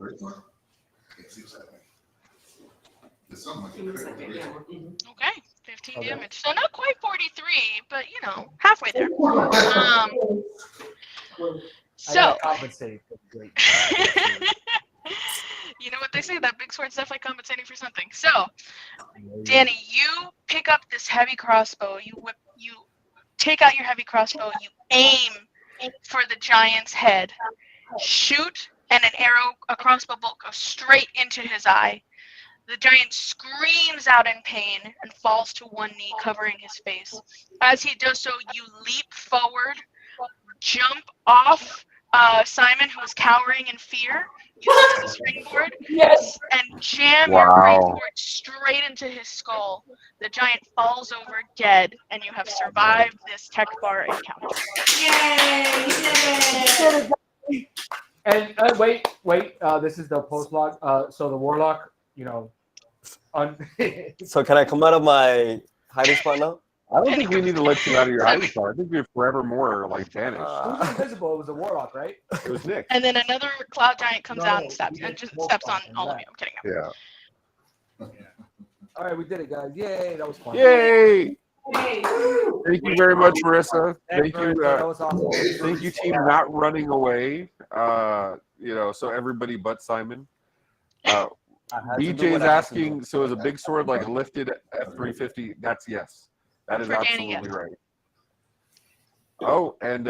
Okay, 15 damage. So not quite 43, but halfway there. So compensate. Great. You know what they say, that big sword's definitely compensating for something. So, Danny, you pick up this heavy crossbow. You take out your heavy crossbow. You aim for the giant's head. Shoot, and a crossbow bolt goes straight into his eye. The giant screams out in pain and falls to one knee, covering his face. As he does so, you leap forward, jump off Simon, who is cowering in fear, using the springboard, and jam your greatsword straight into his skull. The giant falls over dead, and you have survived this tech bar encounter. Yay! And wait. This is the post log. So the warlock, So can I come out of my hiding spot now? I don't think we need to let you out of your hiding spot. I think you're forevermore banished. It was invisible. It was a warlock, right? It was Nick. And then another cloud giant comes out and steps on all of you. I'm kidding. Yeah. All right, we did it, guys. Yay, that was fun. Yay! Thank you very much, Marissa. Thank you. That was awesome. Thank you, team, not running away. So everybody but Simon. BJ's asking, so is a big sword like a lifted F350? That's yes. That is absolutely right. Oh, and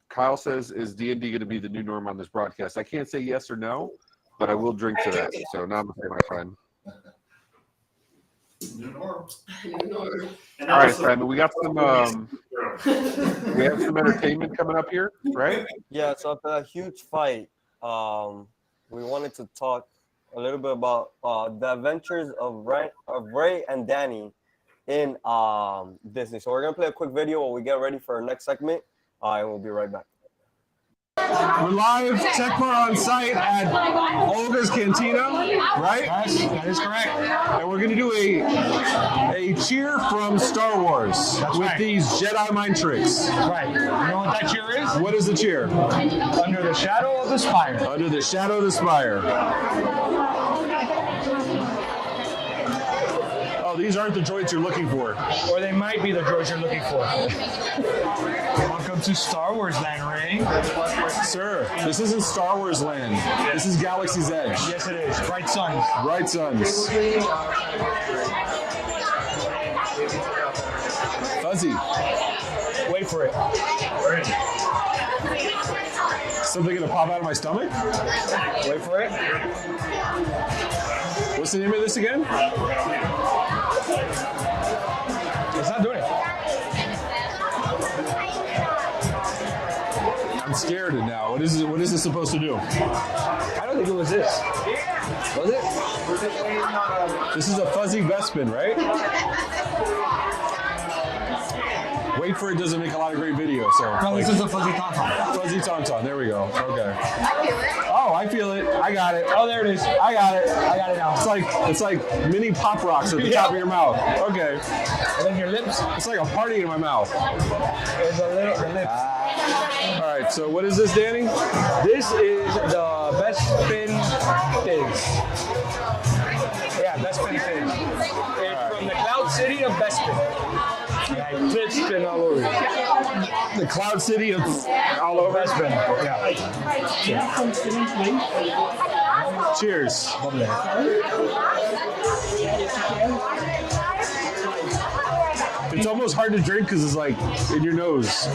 Kyle says, is D&D going to be the new norm on this broadcast? I can't say yes or no, but I will drink to that. So namaste, my friend. New norm. All right, Simon, we got some. We have some entertainment coming up here, right? Yeah, so after a huge fight, we wanted to talk a little bit about the adventures of Ray and Danny in Disney. So we're gonna play a quick video while we get ready for our next segment, and we'll be right back. We're live, Tech Bar on site at Olga's Cantina, right? Yes, that is correct. And we're going to do a cheer from Star Wars with these Jedi mind tricks. That's right. You know what that cheer is? What is the cheer? Under the shadow of the spire. Under the shadow of the spire. Oh, these aren't the droids you're looking for. Or they might be the droids you're looking for. Welcome to Star Wars Land, Ray. Sir, this isn't Star Wars Land. This is Galaxy's Edge. Yes, it is. Bright Suns. Bright Suns. Fuzzy. Wait for it. Something gonna pop out of my stomach? Wait for it. What's the name of this again? It's not doing it. I'm scared now. What is this supposed to do? I don't think it was this. Was it? This is a fuzzy Bespin, right? Wait for it doesn't make a lot of great videos. So no, this is a fuzzy tauntaun. Fuzzy tauntaun. There we go. Okay. Oh, I feel it. I got it. Oh, there it is. I got it. I got it now. It's like mini pop rocks at the top of your mouth. Okay. And then your lips. It's like a party in my mouth. There's a little the lips. All right. So what is this, Danny? This is the Bespin Fizz. Yeah, Bespin Fizz. It's from the Cloud City of Bespin. I spin all over. The Cloud City of all over. Bespin. Yeah. Cheers. It's almost hard to drink because it's like in your nose.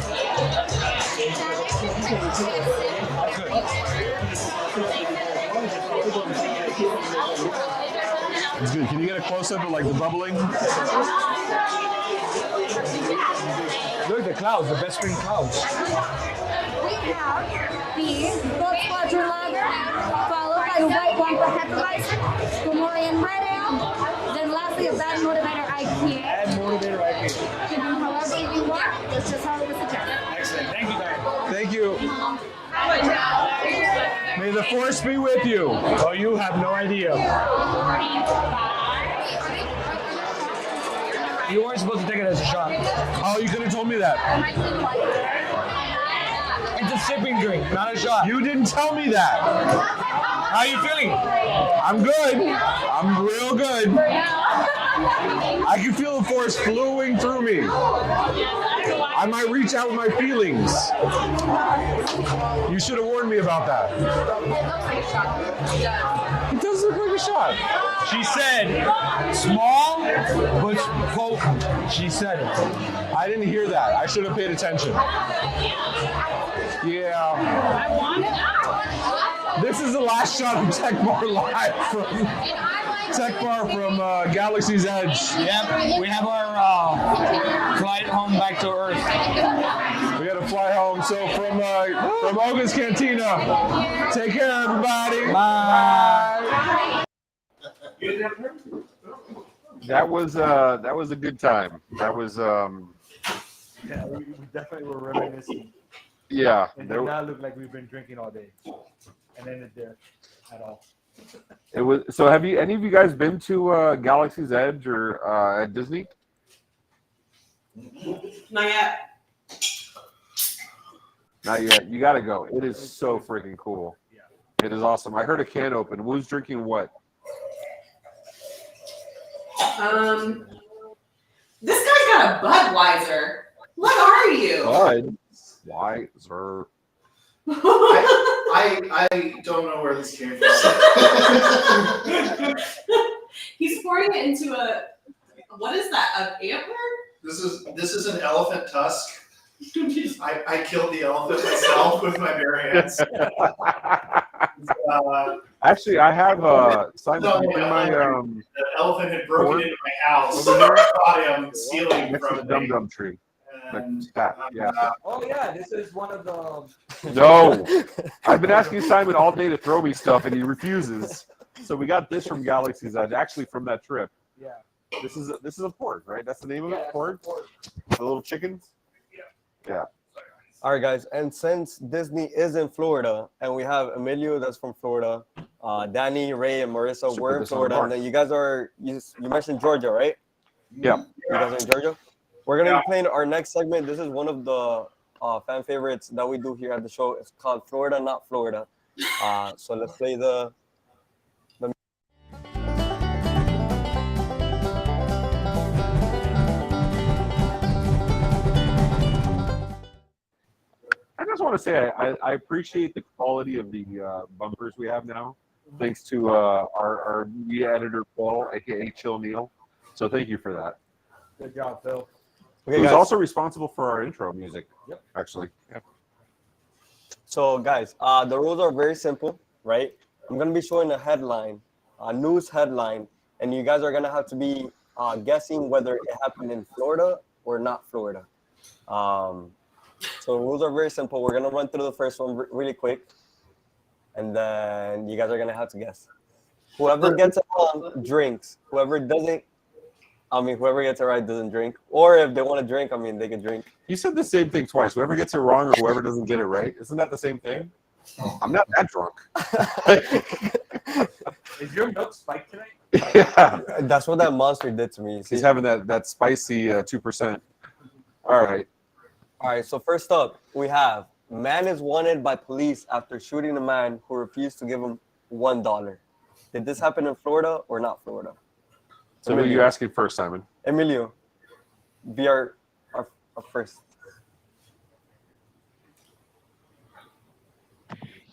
It's good. Can you get a close up of like the bubbling? Look, the clouds, the best spring clouds. We have the Gold Squadron Lager, followed by the White One for Hefeweizen, Gomorian Red Ale, then lastly a Bad Motivator IPA. Bad Motivator IPA. You can do however you want, it's just how it was suggested. Excellent. Thank you, guys. Thank you. May the force be with you. Oh, you have no idea. You weren't supposed to take it as a shot. Oh, you could have told me that. It's a sipping drink, not a shot. You didn't tell me that. How are you feeling? I'm good. I'm real good. I can feel the force flowing through me. I might reach out with my feelings. You should have warned me about that. It does look like a shot. She said, small, but potent. She said it. I didn't hear that. I should have paid attention. Yeah. This is the last shot of Tech Bar live from Tech Bar from Galaxy's Edge. Yep, we have our flight home back to Earth. We got to fly home. So from Oga's Cantina, take care, everybody. Bye. That was a good time. That was Yeah, we definitely were reminiscing. yeah. It There, did not look like we've been drinking all day, and ended there at all. it was. So have any of you guys been to Galaxy's Edge or at Disney? Not yet. Not yet. You got to go. It is so freaking cool. It is awesome. I heard a can open. Who's drinking what? This guy's got a Budweiser. What are you? Budweiser. I don't know where this came from. He's pouring it into a, what is that? An antler? This is an elephant tusk. I killed the elephant myself with my bare hands. Actually, I have Simon. No, can you bring my the elephant had broken board into my house. over there? I caught him stealing next to from the me. dum dum tree. And, Yeah. Oh yeah, this is one of the. No, I've been asking Simon all day to throw me stuff, and he refuses. So we got this from Galaxy's Edge, actually from that trip. Yeah. This is a pork, right? That's the name of Yeah, it, pork. The little chickens. Yeah. All right, guys. And since Disney is in Florida, and we have Emilio that's from Florida, Danny, Ray, and Marissa Should were put in this on Florida, the and then you guys are you mentioned Georgia, right? Yeah. You guys are in Georgia. We're gonna be playing our next segment. This is one of the fan favorites that we do here at the show. It's called Florida, Not Florida. So let's play the. I just want to say I appreciate the quality of the bumpers we have now, thanks to our media editor Paul, aka Chill Neil. So thank you for that. Good job, Phil. Okay, Who's guys. also responsible for our intro music. Yep. Actually. Yeah. So guys, the rules are very simple, right? I'm gonna be showing a headline, a news headline, and you guys are gonna have to be guessing whether it happened in Florida or not Florida. So rules are very simple. We're gonna run through the first one really quick, and then you guys are gonna have to guess. Whoever gets it wrong drinks. Whoever doesn't, whoever gets it right doesn't drink. Or if they want to drink, they can drink. You said the same thing twice. Whoever gets it wrong or whoever doesn't get it right. Isn't that the same thing? I'm not that drunk. Is your milk spiked tonight? Yeah. That's what that monster did to me. He's having that spicy 2%. All right. All right, so first up, we have man is wanted by police after shooting a man who refused to give him $1. Did this happen in Florida or not Florida? So what are you asking first, Simon? Emilio, be our first.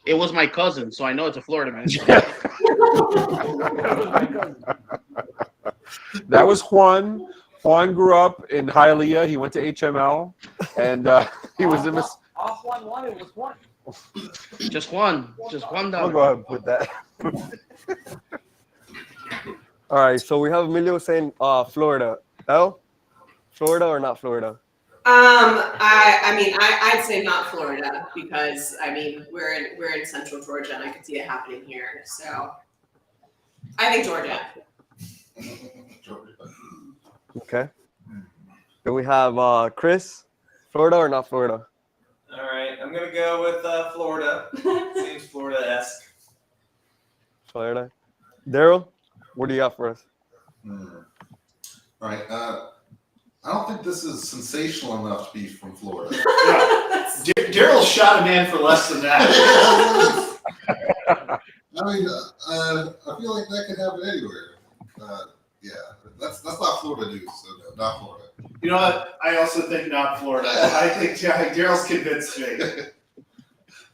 It was my cousin, so I know it's a Florida man. That was Juan. Juan grew up in Hialeah. He went to HML, and he was in this. All Juan wanted was one. Just one. I'll go ahead and put that. All right, so we have Emilio saying Florida. L? Florida or not Florida? I mean, I'd say not Florida because I mean we're in Central Georgia and I could see it happening here. So I think Georgia. Okay. Then we have Chris. Florida or not Florida? All right, I'm gonna go with Florida. Seems Florida-esque. Florida. Daryl, what do you got for us? All right. I don't think this is sensational enough to be from Florida. Daryl shot a man for less than that. I mean, I feel like that could happen anywhere. Yeah, that's not Florida news. So no, not Florida. You know what? I also think not Florida. I think Daryl's convinced me.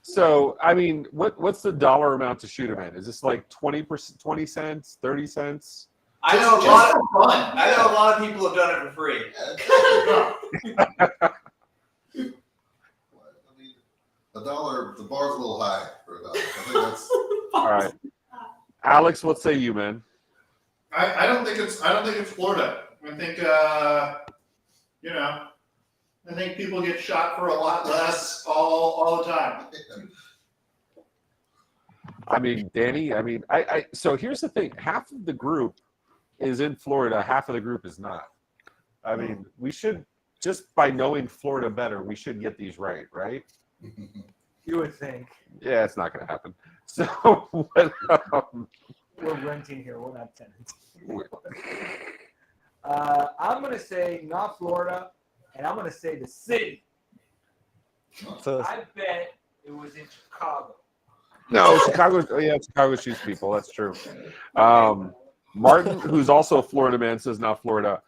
So, I mean, what's the dollar amount to shoot him in? Is this like 20 cents, 30 cents? I know a lot of people have done it for free. $1, the bar's a little high for $1. I think that's All right. Alex, what say you, man? I don't think it's Florida. I think I think people get shot for a lot less all the time. I mean, Danny, so here's the thing. Half of the group is in Florida, half of the group is not. I mean, we should, just by knowing Florida better, we should get these right? You would think. Yeah, it's not going to happen. So, We're renting here. We're not tenants. I'm going to say not Florida, and I'm going to say the city. So, I bet it was in Chicago. No, Chicago shoots people. That's true. Martin, who's also a Florida man, says not Florida.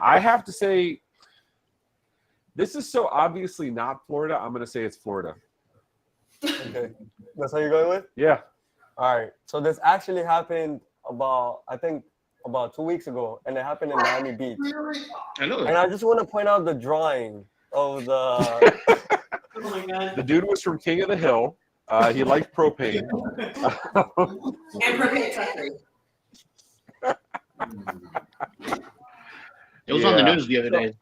I have to say, this is so obviously not Florida. I'm going to say it's Florida. Okay. That's how you're going with? Yeah. All right. So this actually happened about 2 weeks ago, and it happened in Miami Beach. I know. And I just want to point out the drawing of the. Oh my God. The dude was from King of the Hill. He liked propane. And propane accessories. It was on the news the other day.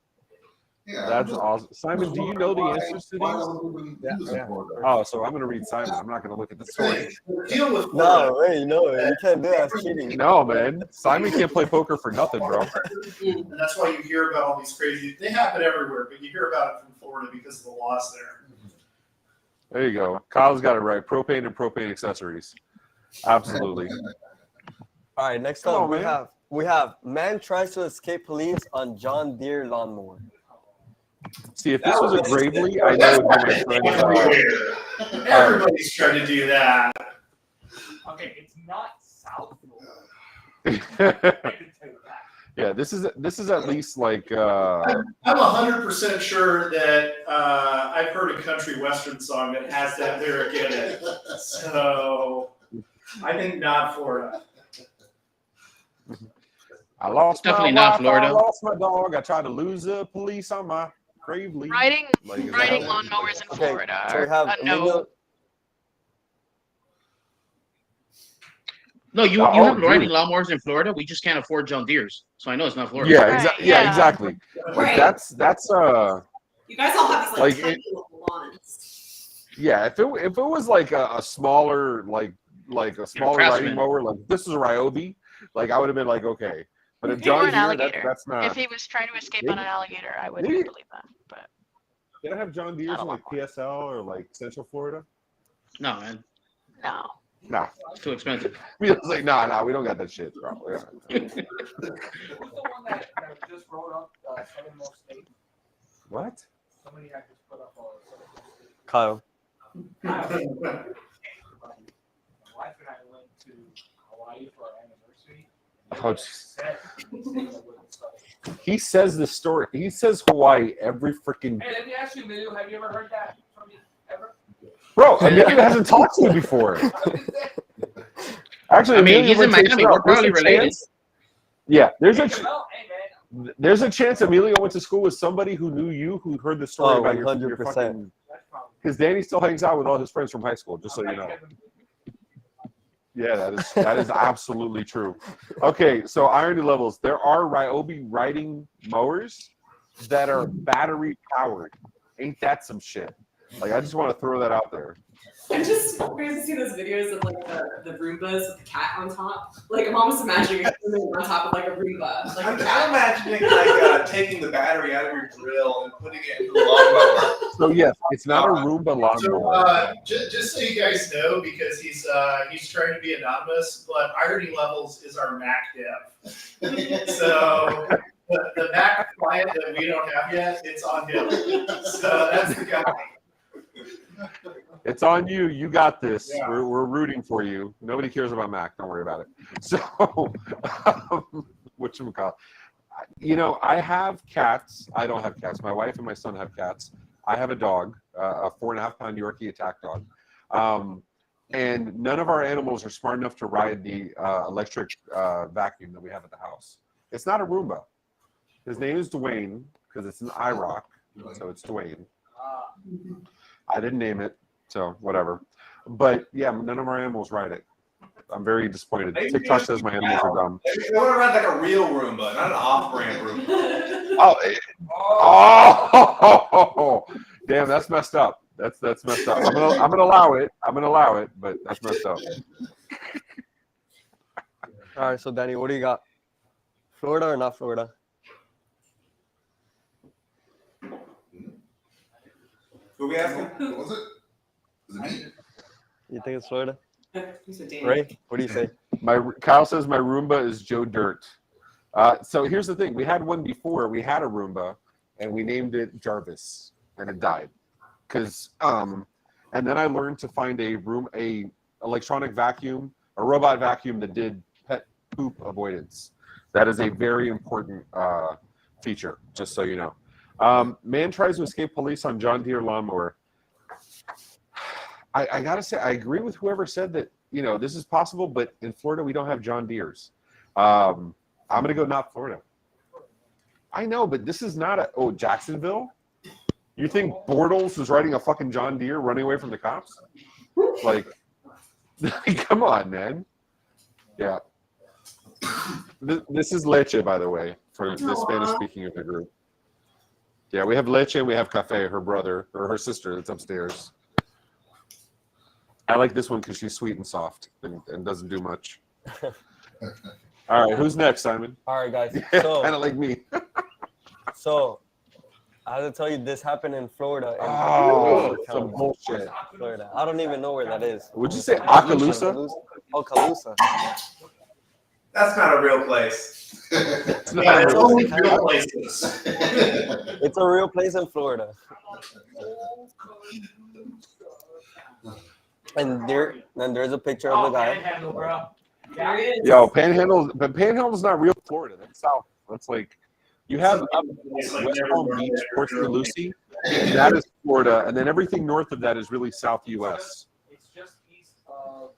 Yeah, That's awesome. Simon, do you know the answers to these? Yeah. Oh, so I'm going to read Simon. I'm not going to look at the story. Deal with No, wait, no, you can't do that. It's cheating. No, man. Simon can't play poker for nothing, bro. And that's why you hear about all these crazy. They happen everywhere, but you hear about it from Florida because of the laws there. There you go. Kyle's got it right. Propane and propane accessories. Absolutely. All right, next Come up on, we have man tries to escape police on John Deere lawnmower. See, if this was a Gravely, I know it would be my friend. Everybody's trying to do that. Okay, it's not South Florida. Yeah, this is at least like. I'm 100% sure that I've heard a country western song that has that lyric in it. So I think not Florida. I lost Definitely my not wife, Florida. I lost my dog. I tried to lose the police on my Gravely. Riding Like, is riding that- lawnmowers in Okay, Florida so are we have a no. Emilio. No, you Oh, have dude. riding lawnmowers in Florida. We just can't afford John Deere's, so I know it's not Florida. Yeah, Right, yeah, yeah. exactly. Like Right. that's You guys all have these Like tiny it- little lawns. yeah. If it was like a smaller like a smaller Craftsman. riding mower, like this is a Ryobi, like I would have been like okay. But a Or John an Deere, alligator. that's not. If he was trying to escape on an alligator, I would Maybe- believe that. But They don't have John Deere's Not a in lot like PSL or like Central Florida. No, man, no. Nah, it's too expensive. we was like nah, we don't got that shit, bro. Yeah. Who's the one that just wrote up Southernmost State? What? Somebody had just put up Southernmost State. Kyle. My wife and I went to Hawaii for our anniversary. Oh, jeez. He says the story. He says Hawaii every freaking. Hey, let me ask you, Emilio, have you ever heard that from me ever? Bro, Emilio hasn't talked to you before. Actually, I mean, Emilio he's in went to Miami. Israel. We're probably There's a related. chance- Yeah, there's a chance Emilio went to school with somebody who knew you, who heard the story about your 100%. fucking. Because Danny still hangs out with all his friends from high school, just so you know. Yeah, that is absolutely true. Okay, so irony levels. There are Ryobi riding mowers that are battery powered. Ain't that some shit? Like, I just want to throw that out there. I'm just curious to see those videos of like the Roombas with the cat on top. Like I'm almost imagining swimming on top of like a Roomba. Like I'm imagining like taking the battery out of your drill and putting it into the lawnmower. So yes, it's not a Roomba lawnmower. Just so you guys know, because he's trying to be anonymous, but Irony Levels is our Mac dev. So the Mac client that we don't have yet, it's on him. So that's the guy. It's on you. You got this. Yeah. We're rooting for you. Nobody cares about Mac. Don't worry about it. So, whatchamacallit? You know, I have cats. I don't have cats. My wife and my son have cats. I have a dog, a 4.5-pound Yorkie attack dog. And none of our animals are smart enough to ride the electric vacuum that we have at the house. It's not a Roomba. His name is Dwayne because it's an IROC, so it's Dwayne. I didn't name it, so whatever. But yeah, none of our animals ride it. I'm very disappointed. TikTok says my animals are dumb. They want to ride like a real Roomba, not an off-brand Roomba. Oh, damn, that's messed up. That's messed up. I'm gonna allow it. But that's messed up. All right, so Danny, what do you got? Florida or not Florida? Who we asking? What was it? Was it me? You think it's Florida? He's a Danny. Ray, what do you say? Kyle says my Roomba is Joe Dirt. So here's the thing: we had one before. We had a Roomba, and we named it Jarvis, and it died. And then I learned to find a electronic vacuum, a robot vacuum that did pet poop avoidance. That is a very important feature, just so you know. Man tries to escape police on John Deere lawnmower. I gotta say, I agree with whoever said that, you know, this is possible, but in Florida, we don't have John Deeres. I'm gonna go not Florida. I know, but this is not Jacksonville? You think Bortles was riding a fucking John Deere running away from the cops? Like, come on, man. Yeah. This is Leche, by the way, for the Spanish speaking of the group. Yeah, we have Leche and we have Cafe, her brother, or her sister that's upstairs. I like this one because she's sweet and soft and doesn't do much. All right, who's next, Simon? All right, guys. So, kind of like me. So, I have to tell you, this happened in Florida. Some bullshit. Florida. I don't even know where that is. Would you say Okaloosa? Oh, Calusa. That's not a real place. It's It's only real places. It's a real place in Florida. And there's a picture of the guy. Yo, Panhandle, but Panhandle's not real Florida. That's south. That's like, you have West Palm Beach, Port St. Lucie, that is Florida, and then everything north of that is really South U.S. It's just east of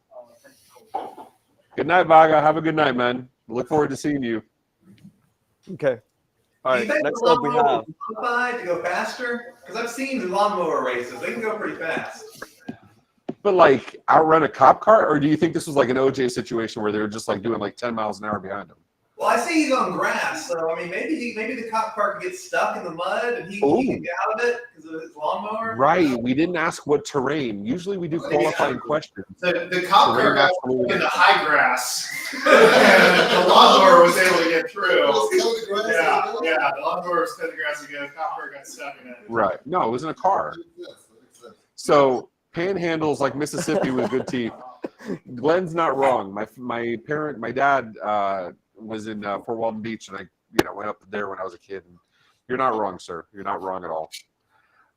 Good night, Vaga. Have a good night, man. Look forward to seeing you. Okay. All right, next next up we have. To go faster? Because I've seen lawnmower races. They can go pretty fast. But like outrun a cop car, or do you think this was like an OJ situation where they were just like doing like 10 miles an hour behind him? Well, I see he's on grass, so I mean, maybe the cop car can get stuck in the mud and he can get out of it because of his lawnmower. Right. We didn't ask what terrain. Usually we do qualifying questions. The cop car Terrain got absolutely. in the high grass. And the lawnmower was able to get through. Yeah, the lawnmower was cutting the grass again. The cop car got stuck in it. Right. No, it was in a car. So Panhandle's like Mississippi with good teeth. Glenn's not wrong. My dad was in Fort Walton Beach, and I went up there when I was a kid. And you're not wrong, sir. You're not wrong at all.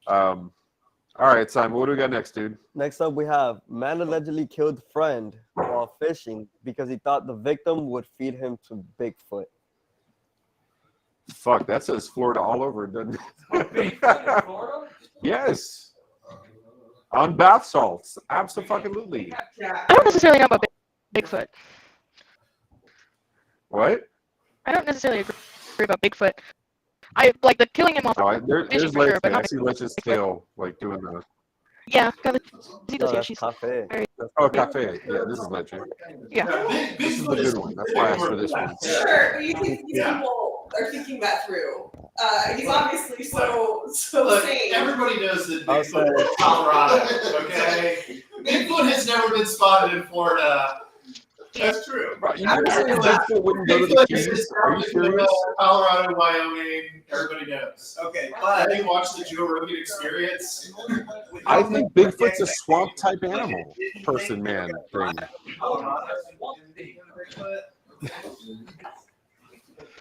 All right, Simon, what do we got next, dude? Next up, we have man allegedly killed friend while fishing because he thought the victim would feed him to Bigfoot. Fuck, that says Florida all over, doesn't it? Florida? Yes. On bath salts, absolutely. I don't necessarily know about Bigfoot. What? I don't necessarily agree about Bigfoot. I like the killing him while There's fishing for Leche. sure, but I not see Leche's tail like doing the. Yeah, No, yeah, that's she's cafe. very. Oh, cafe. Yeah, this is Leche. Yeah. This is the good one. That's why I asked for this one. Sure, these people are thinking that through. He's obviously so Look, sane. everybody knows that Bigfoot is Colorado, okay? Bigfoot has never been spotted in Florida. That's true. Right, you never said Bigfoot wouldn't go to the Keys. Are you serious? Colorado, Wyoming, everybody knows. Okay, I but think watch the Joe Rogan Experience. I think Bigfoot's a swamp type animal, person, man thing.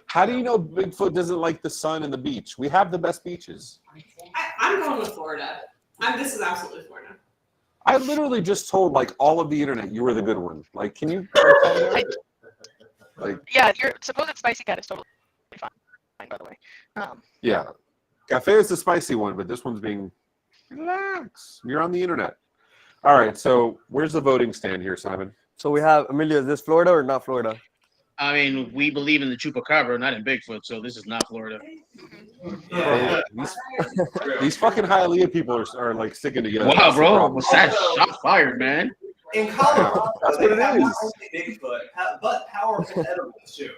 How do you know Bigfoot doesn't like the sun and the beach? We have the best beaches. I'm going with Florida. This is absolutely Florida. I literally just told like all of the internet you were the good one. Like, can you? Like, Yeah, your supposed spicy cat is totally fine, by the way. yeah, cafe is the spicy one, but this one's being relax. You're on the internet. All right, so where's the voting stand here, Simon? So we have Emilio. Is this Florida or not Florida? I mean, we believe in the chupacabra, not in Bigfoot, so this is not Florida. Hey, these fucking Hialeah people are like sticking together. Wow, bro, what's that? Shot fired, man. in Colorado, That's what it have is. not only Bigfoot, but powerful edibles too.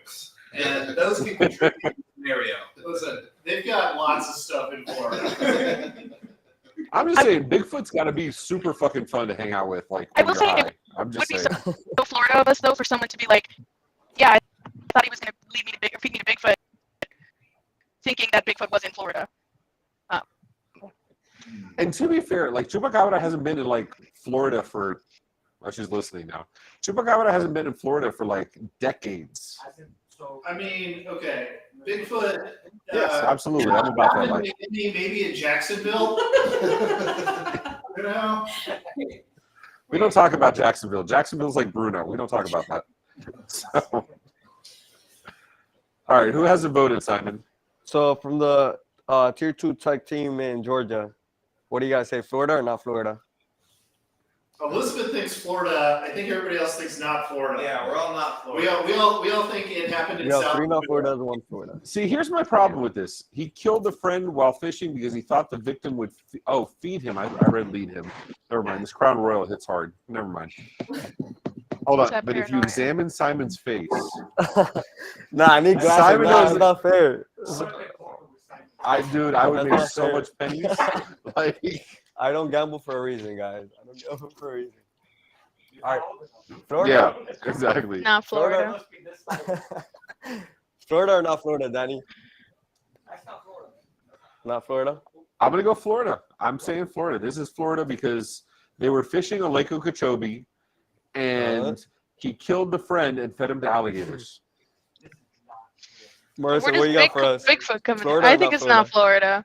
And those can contribute to the scenario. Listen, they've got lots of stuff in Florida. I'm just saying, Bigfoot's got to be super fucking fun to hang out with. Like, I when will you're say high. it I'm would just be saying. so Florida of us though for someone to be like, yeah, I thought he was gonna lead me to feed me to Bigfoot, thinking that Bigfoot was in Florida. And to be fair, like Chupacabra hasn't been in like Florida for. Oh, she's listening now. Chupacabra hasn't been in Florida for like decades. I mean, okay, Bigfoot. Yes, absolutely. I'm about that life. Maybe in Jacksonville. You know. We don't talk about Jacksonville. Jacksonville's like Bruno. We don't talk about that. So, all right, who hasn't voted, Simon? So from the Tier 2 Tech Team in Georgia, what do you guys say, Florida or not Florida? Elizabeth thinks Florida. I think everybody else thinks not Florida. Yeah, we're all not Florida. We all think it happened in South. 3 not Florida, 1 Florida. See, here's my problem with this. He killed a friend while fishing because he thought the victim would feed him. I read lead him. Never mind. This Crown Royal hits hard. Never mind. Hold on. But if you examine Simon's face. Nah, I need glasses. Simon Nah, knows it's not fair. Dude, I would make so much pennies. Like, I don't gamble for a reason, guys. I don't gamble for a reason. All right, Florida. yeah, exactly. Not Florida. Florida or not Florida, Danny? Not Florida. I'm gonna go Florida. I'm saying Florida. This is Florida because they were fishing on Lake Okeechobee, and he killed the friend and fed him to alligators. Marissa, Where what does you got for us? Bigfoot come in? Florida I or think not it's not Florida.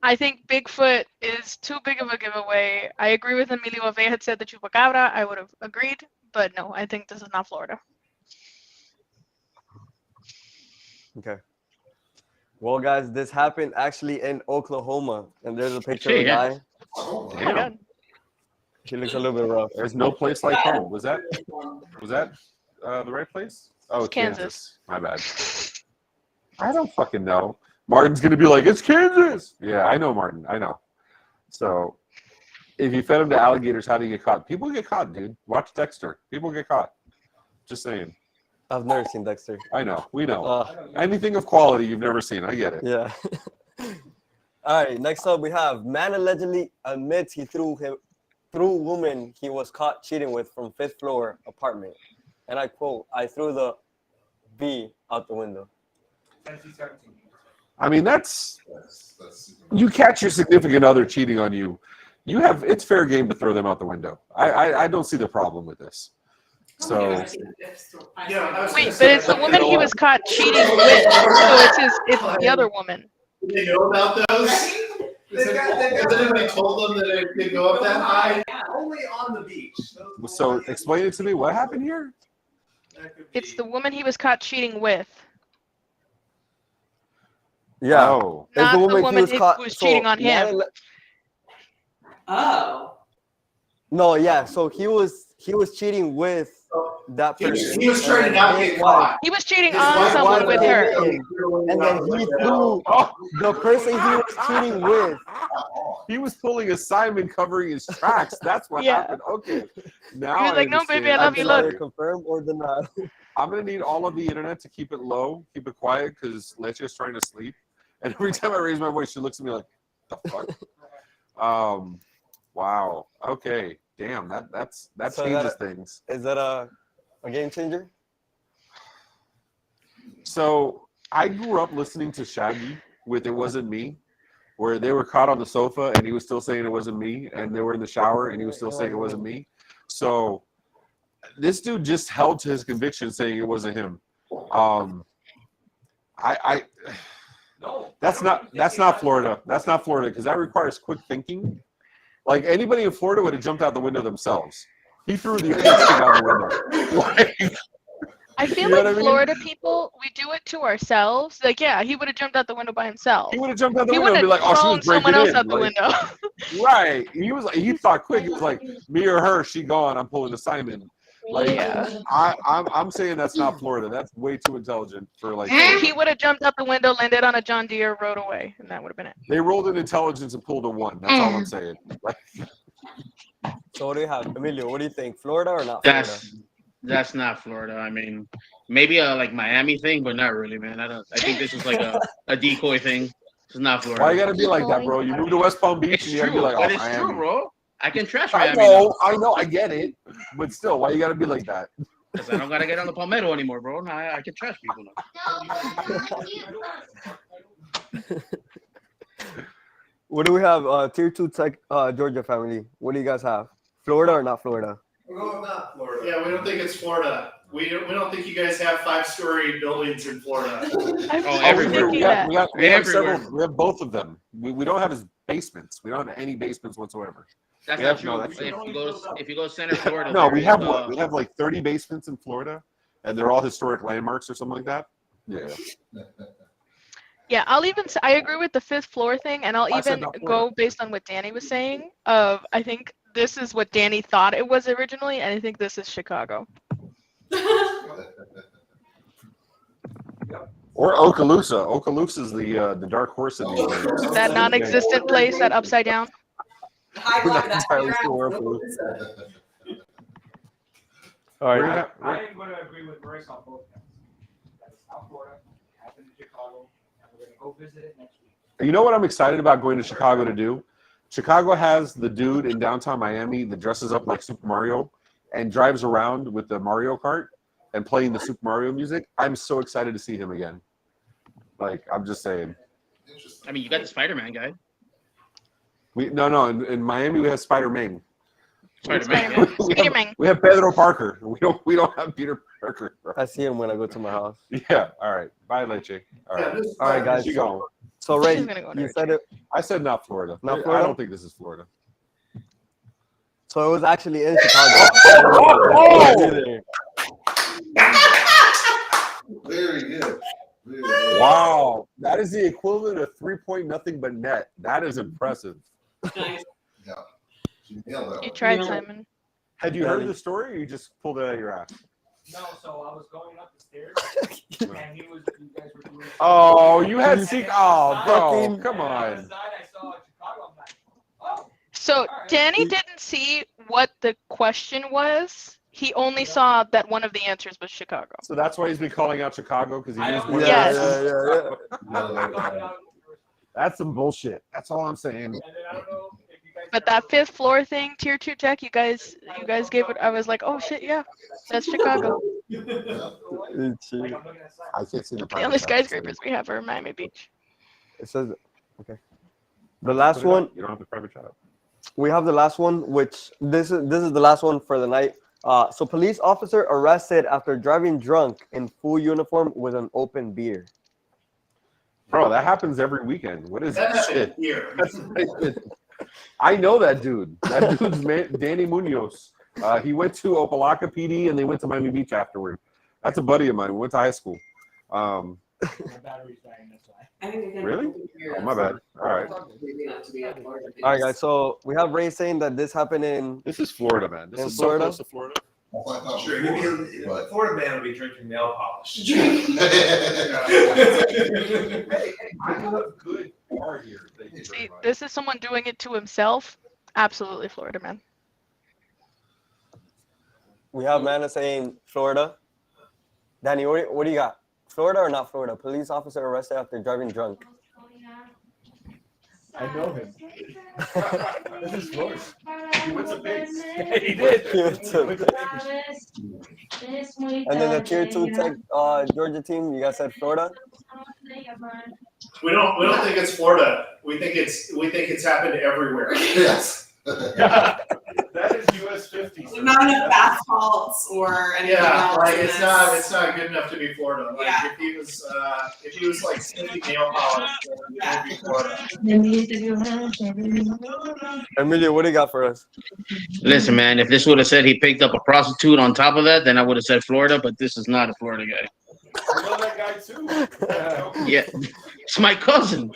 I think Bigfoot is too big of a giveaway. I agree with Emilio. If they had said the Chupacabra, I would have agreed. But no, I think this is not Florida. Okay. Well, guys, this happened actually in Oklahoma, and there's a picture of Shit, a yeah. guy. Oh my God. She looks a little bit rough. There's no place like home. Was that the right place? Oh, it's Kansas. My bad. I don't fucking know. Martin's gonna be like, it's Kansas. Yeah, I know, Martin. I know. So, if you fed him to alligators, how do you get caught? People get caught, dude. Watch Dexter. People get caught. Just saying. I've never seen Dexter. I know. We know. Anything of quality you've never seen. I get it. Yeah. All right. Next up, we have man allegedly admits he threw woman he was caught cheating with from 5th floor apartment, and I quote, "I threw the B out the window." I mean, that's you catch your significant other cheating on you. It's fair game to throw them out the window. I don't see the problem with this. So Wait, but it's the woman he was caught cheating with, so it's the other woman. Did they know about those? Has anybody told them that it could go up that high? Only on the beach. So explain it to me. What happened here? It's the woman he was caught cheating with. Yeah. Oh. It's Not the woman who was cheating on him. Oh. No, yeah. So he was cheating with that person. He was trying to not get caught. He was cheating His on wife someone wanted with to her. get And then he threw the person he was cheating with. He was pulling a Simon covering his tracks. That's what Yeah. happened. Okay. Now He was I like, "No, baby, I understand. love you. Either Look." confirm or deny. I'm gonna need all of the internet to keep it low, keep it quiet, because Leche's trying to sleep. And every time I raise my voice, she looks at me like, "The fuck." Wow. Okay. Damn. That So changes things. Is that a game changer? So I grew up listening to Shaggy with "It Wasn't Me," where they were caught on the sofa and he was still saying it wasn't me, and they were in the shower and he was still saying it wasn't me. So this dude just held to his conviction, saying it wasn't him. That's not Florida. That's not Florida, because that requires quick thinking. Like, anybody in Florida would have jumped out the window themselves. He threw the thing out the window. Like, I feel you know like what I mean? Florida people, we do it to ourselves. Like, yeah, he would have jumped out the window by himself. He would have jumped out the He window and be like, "Oh, she was thrown breaking someone else in." out the Like, window. right. He thought quick. He was like, "Me or her, she gone. I'm pulling the Simon." Like, Yeah. I'm saying that's not Florida. That's way too intelligent for like. He would have jumped out the window, landed on a John Deere, rode away, and that would have been it. They rolled in intelligence and pulled a 1. That's all I'm saying. Like, So what do you have, Emilio? What do you think, Florida or not Florida? That's not Florida. I mean, maybe a like Miami thing, but not really, man. I think this is like a decoy thing. It's not Florida. why you gotta be like that, bro? You moved to West Palm Beach It's and you gotta true, be like, "Oh, but it's Miami." true, bro. I can trash I Miami. know, I get it, but still, why you gotta be like that? Because I don't gotta get on the Palmetto anymore, bro. Now I can trash people now. What do we have? Tier 2 Tech Georgia family. What do you guys have? Florida or not Florida? We're going with not Florida. Yeah, we don't think it's Florida. We don't think you guys have 5-story buildings in Florida. Everywhere. We have Everywhere. several. We have both of them. We don't have his basements. We don't have any basements whatsoever. That's We not have- true. no, that's If you go center Florida, No, we have what? we have like 30 basements in Florida, and they're all historic landmarks or something like that. Yeah. Yeah, I'll even I agree with the 5th floor thing, and I'll I said even not Florida. go based on what Danny was saying. I think this is what Danny thought it was originally, and I think this is Chicago. Or Okaloosa. Okaloosa is the dark horse in these games. That non-existent place, that upside down. We're not entirely sure where Okaloosa. All right. I am going to agree with Bryce on both counts. That is South Florida, happened in Chicago, and we're going to go visit it next week. You know what I'm excited about going to Chicago to do? Chicago has the dude in downtown Miami that dresses up like Super Mario and drives around with the Mario Kart and playing the Super Mario music. I'm so excited to see him again. Like, I'm just saying. I mean, you got the Spider-Man guy. In Miami we have Spider-Man. Spider-Man. Spider-Man. We have Pedro Parker. We don't have Peter Parker. I see him when I go to my house. Yeah. All right. Bye, Leche. All right. All right, guys. You go. So Ray, She's gonna go you said it. I said not Florida. Not I Florida? don't think this is Florida. So it was actually in Chicago. Very good. Very good. Wow. That is the equivalent of 3-point nothing but net. That is impressive. Nice. Yeah. She nailed that You one. tried, Simon. Had you heard the story, or you just pulled it out of your ass? No, so I was going up the stairs, and you guys were doing. Oh, you had secret. Oh, bro, Fucking- come On on. the side, I saw Chicago. I'm like, oh. So Danny didn't see what the question was. He only saw that one of the answers was Chicago. So that's why he's been calling out Chicago, because he I used know. one. Yes. That's some bullshit. That's all I'm saying. And then I don't know if you guys. But that 5th floor thing, Tier 2 Tech, you guys gave it. I was like, oh shit, yeah, that's Chicago. Like, I'm looking at the side. I can't see the The only skyscrapers we have are Miami Beach. It says okay. The last one, You don't have the private chat. we have the last one, which this is the last one for the night. So police officer arrested after driving drunk in full uniform with an open beer. Bro, that happens every weekend. What is That that happened shit? here. I know that dude. That dude's Danny Munoz. He went to Opelika PD and they went to Miami Beach afterward. That's a buddy of mine. We went to high school. My battery's dying, that's why. I think I can Really? Oh, my bad. All right. All right, guys. So we have Ray saying that this happened in. This is Florida, man. This In is Florida? so close to Florida. Sure, maybe a Florida man will be drinking nail polish. I have a good bar here. Thank you very See, much. this is someone doing it to himself. Absolutely Florida man. We have Mana saying Florida. Danny, what do you got? Florida or not Florida? Police officer arrested after driving drunk. I know him. This is Florida. He went to base. He did. He went to And then the Tier 2 Tech Georgia team, you guys said Florida? We don't think it's Florida. We think it's happened everywhere. Yes. That is US 50. There's not enough asphalts or anything Yeah, else. like in it's this. not good enough to be Florida. Like Yeah. if he was like sniffing nail polish, it would be Florida. Emilio, what do you got for us? Listen, man, if this would have said he picked up a prostitute on top of that, then I would have said Florida, but this is not a Florida guy. I know that guy too. Yeah, it's my cousin.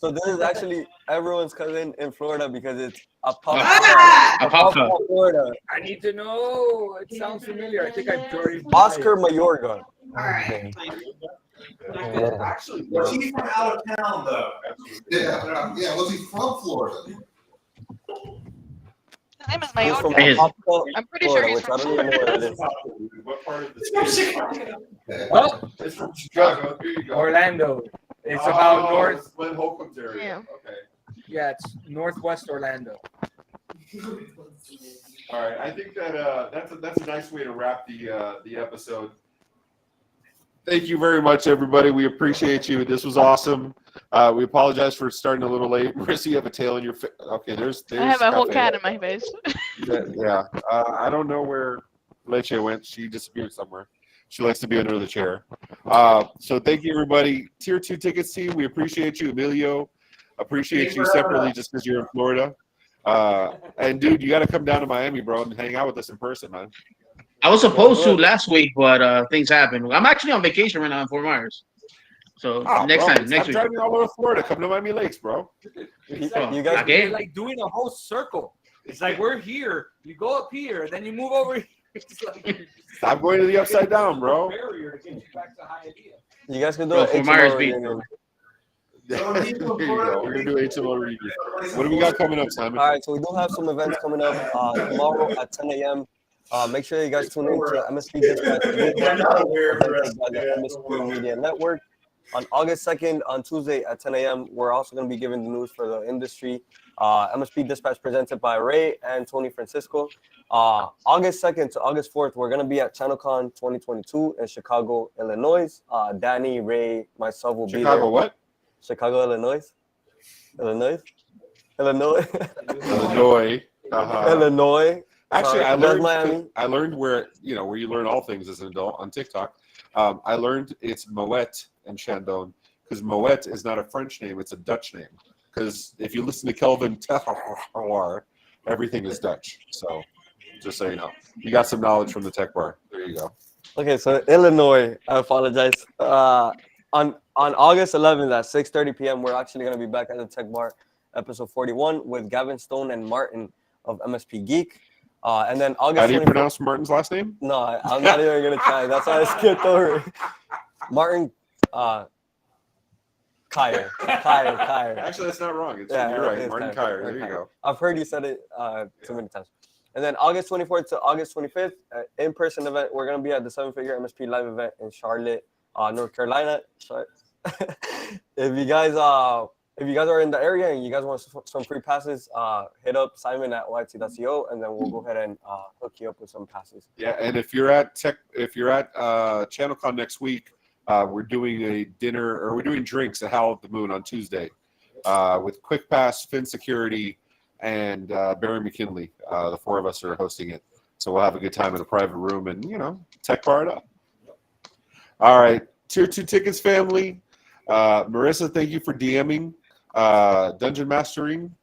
So this is actually everyone's cousin in Florida because it's Apapa. Florida. I need to know. It sounds familiar. I think I've already. Oscar Mayorga. Alright. Actually, Was he from out of town though? Yeah. Yeah. Was he from Florida? His name is He's from Mayorga. Apopka, I'm pretty sure Florida, he's which from I don't even know where it is. What part of the state? Well, It's from Chicago. Here you go. Orlando. It's about north. It's Glen Holcomb's area. Yeah. Okay. Yeah, it's northwest Orlando. All right. I think that that's a nice way to wrap the episode. Thank you very much, everybody. We appreciate you. This was awesome. We apologize for starting a little late. Marissa, you have a tail in your face. Okay, there's I have a whole Cafe. cat in my face. Yeah. I don't know where Leche went. She disappeared somewhere. She likes to be under the chair. So thank you, everybody. Tier 2 Tickets Team, we appreciate you. Emilio, appreciate you separately just because you're in Florida. And, dude, you got to come down to Miami, bro, and hang out with us in person, man. I was supposed to last week, but things happened. I'm actually on vacation right now in Fort Myers. So next bro, time, next I'm week. driving all over Florida. Come to Miami Lakes, bro. You guys, You're like doing a whole circle. It's like we're here, you go up here, then you move over here. It's like Stop going to the upside down, bro. barrier to get you back to Hialeah. you guys can do Bro, an Fort Myers HMO Beach. reunion. There you go. We're going to do HMO review. What do we got coming up, Simon? All right, so we do have some events coming up tomorrow at 10 a.m. Make sure you guys tune in to MSP Dispatch by the MSP Media Network. On August 2nd, on Tuesday at 10 a.m., we're also going to be giving the news for the industry. MSP Dispatch presented by Ray and Tony Francisco. August 2nd to August 4th, we're going to be at ChannelCon 2022 in Chicago, Illinois. Danny, Ray, myself will be there. Chicago what? Chicago, Illinois. Illinois. Illinois. Illinois. Illinois. Actually, Sorry, Miami. I learned where you learn all things as an adult on TikTok. I learned it's Moet and Chandon because Moet is not a French name; it's a Dutch name. Because if you listen to Kelvin Terroir, everything is Dutch. So, just so you know, you got some knowledge from the Tech Bar. There you go. Okay, so Illinois. I apologize. On August 11th at 6:30 p.m., we're actually going to be back at the Tech Bar, episode 41, with Gavin Stone and Martin of MSP Geek. And then August. How do you 24th pronounce Martin's last name? No, I'm not even gonna try. That's why I skipped over it. Martin, Kyer. Actually, that's not wrong. You're right. Martin Kyer. There you go. I've heard you said it too many times. And then August 24th to August 25th, in-person event. We're gonna be at the 7-Figure MSP live event in Charlotte, North Carolina. If you guys are in the area and you guys want some free passes, hit up Simon at yt.co, and then we'll go ahead and hook you up with some passes. Yeah, and if you're at ChannelCon next week, we're doing a dinner, or we're doing drinks at Howl at the Moon on Tuesday with Quick Pass, Fin Security, and Barry McKinley. The four of us are hosting it, so we'll have a good time in a private room and tech bar it up. All right, Tier 2 Tickets family. Marissa, thank you for DMing. Dungeon Mastering,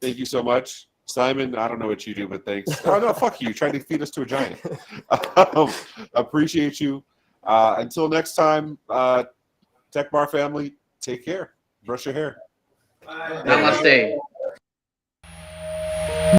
thank you so much. Simon, I don't know what you do, but thanks. Oh no, fuck you! Trying to feed us to a giant. Appreciate you. Until next time, Tech Bar family, take care. Brush your hair. Namaste.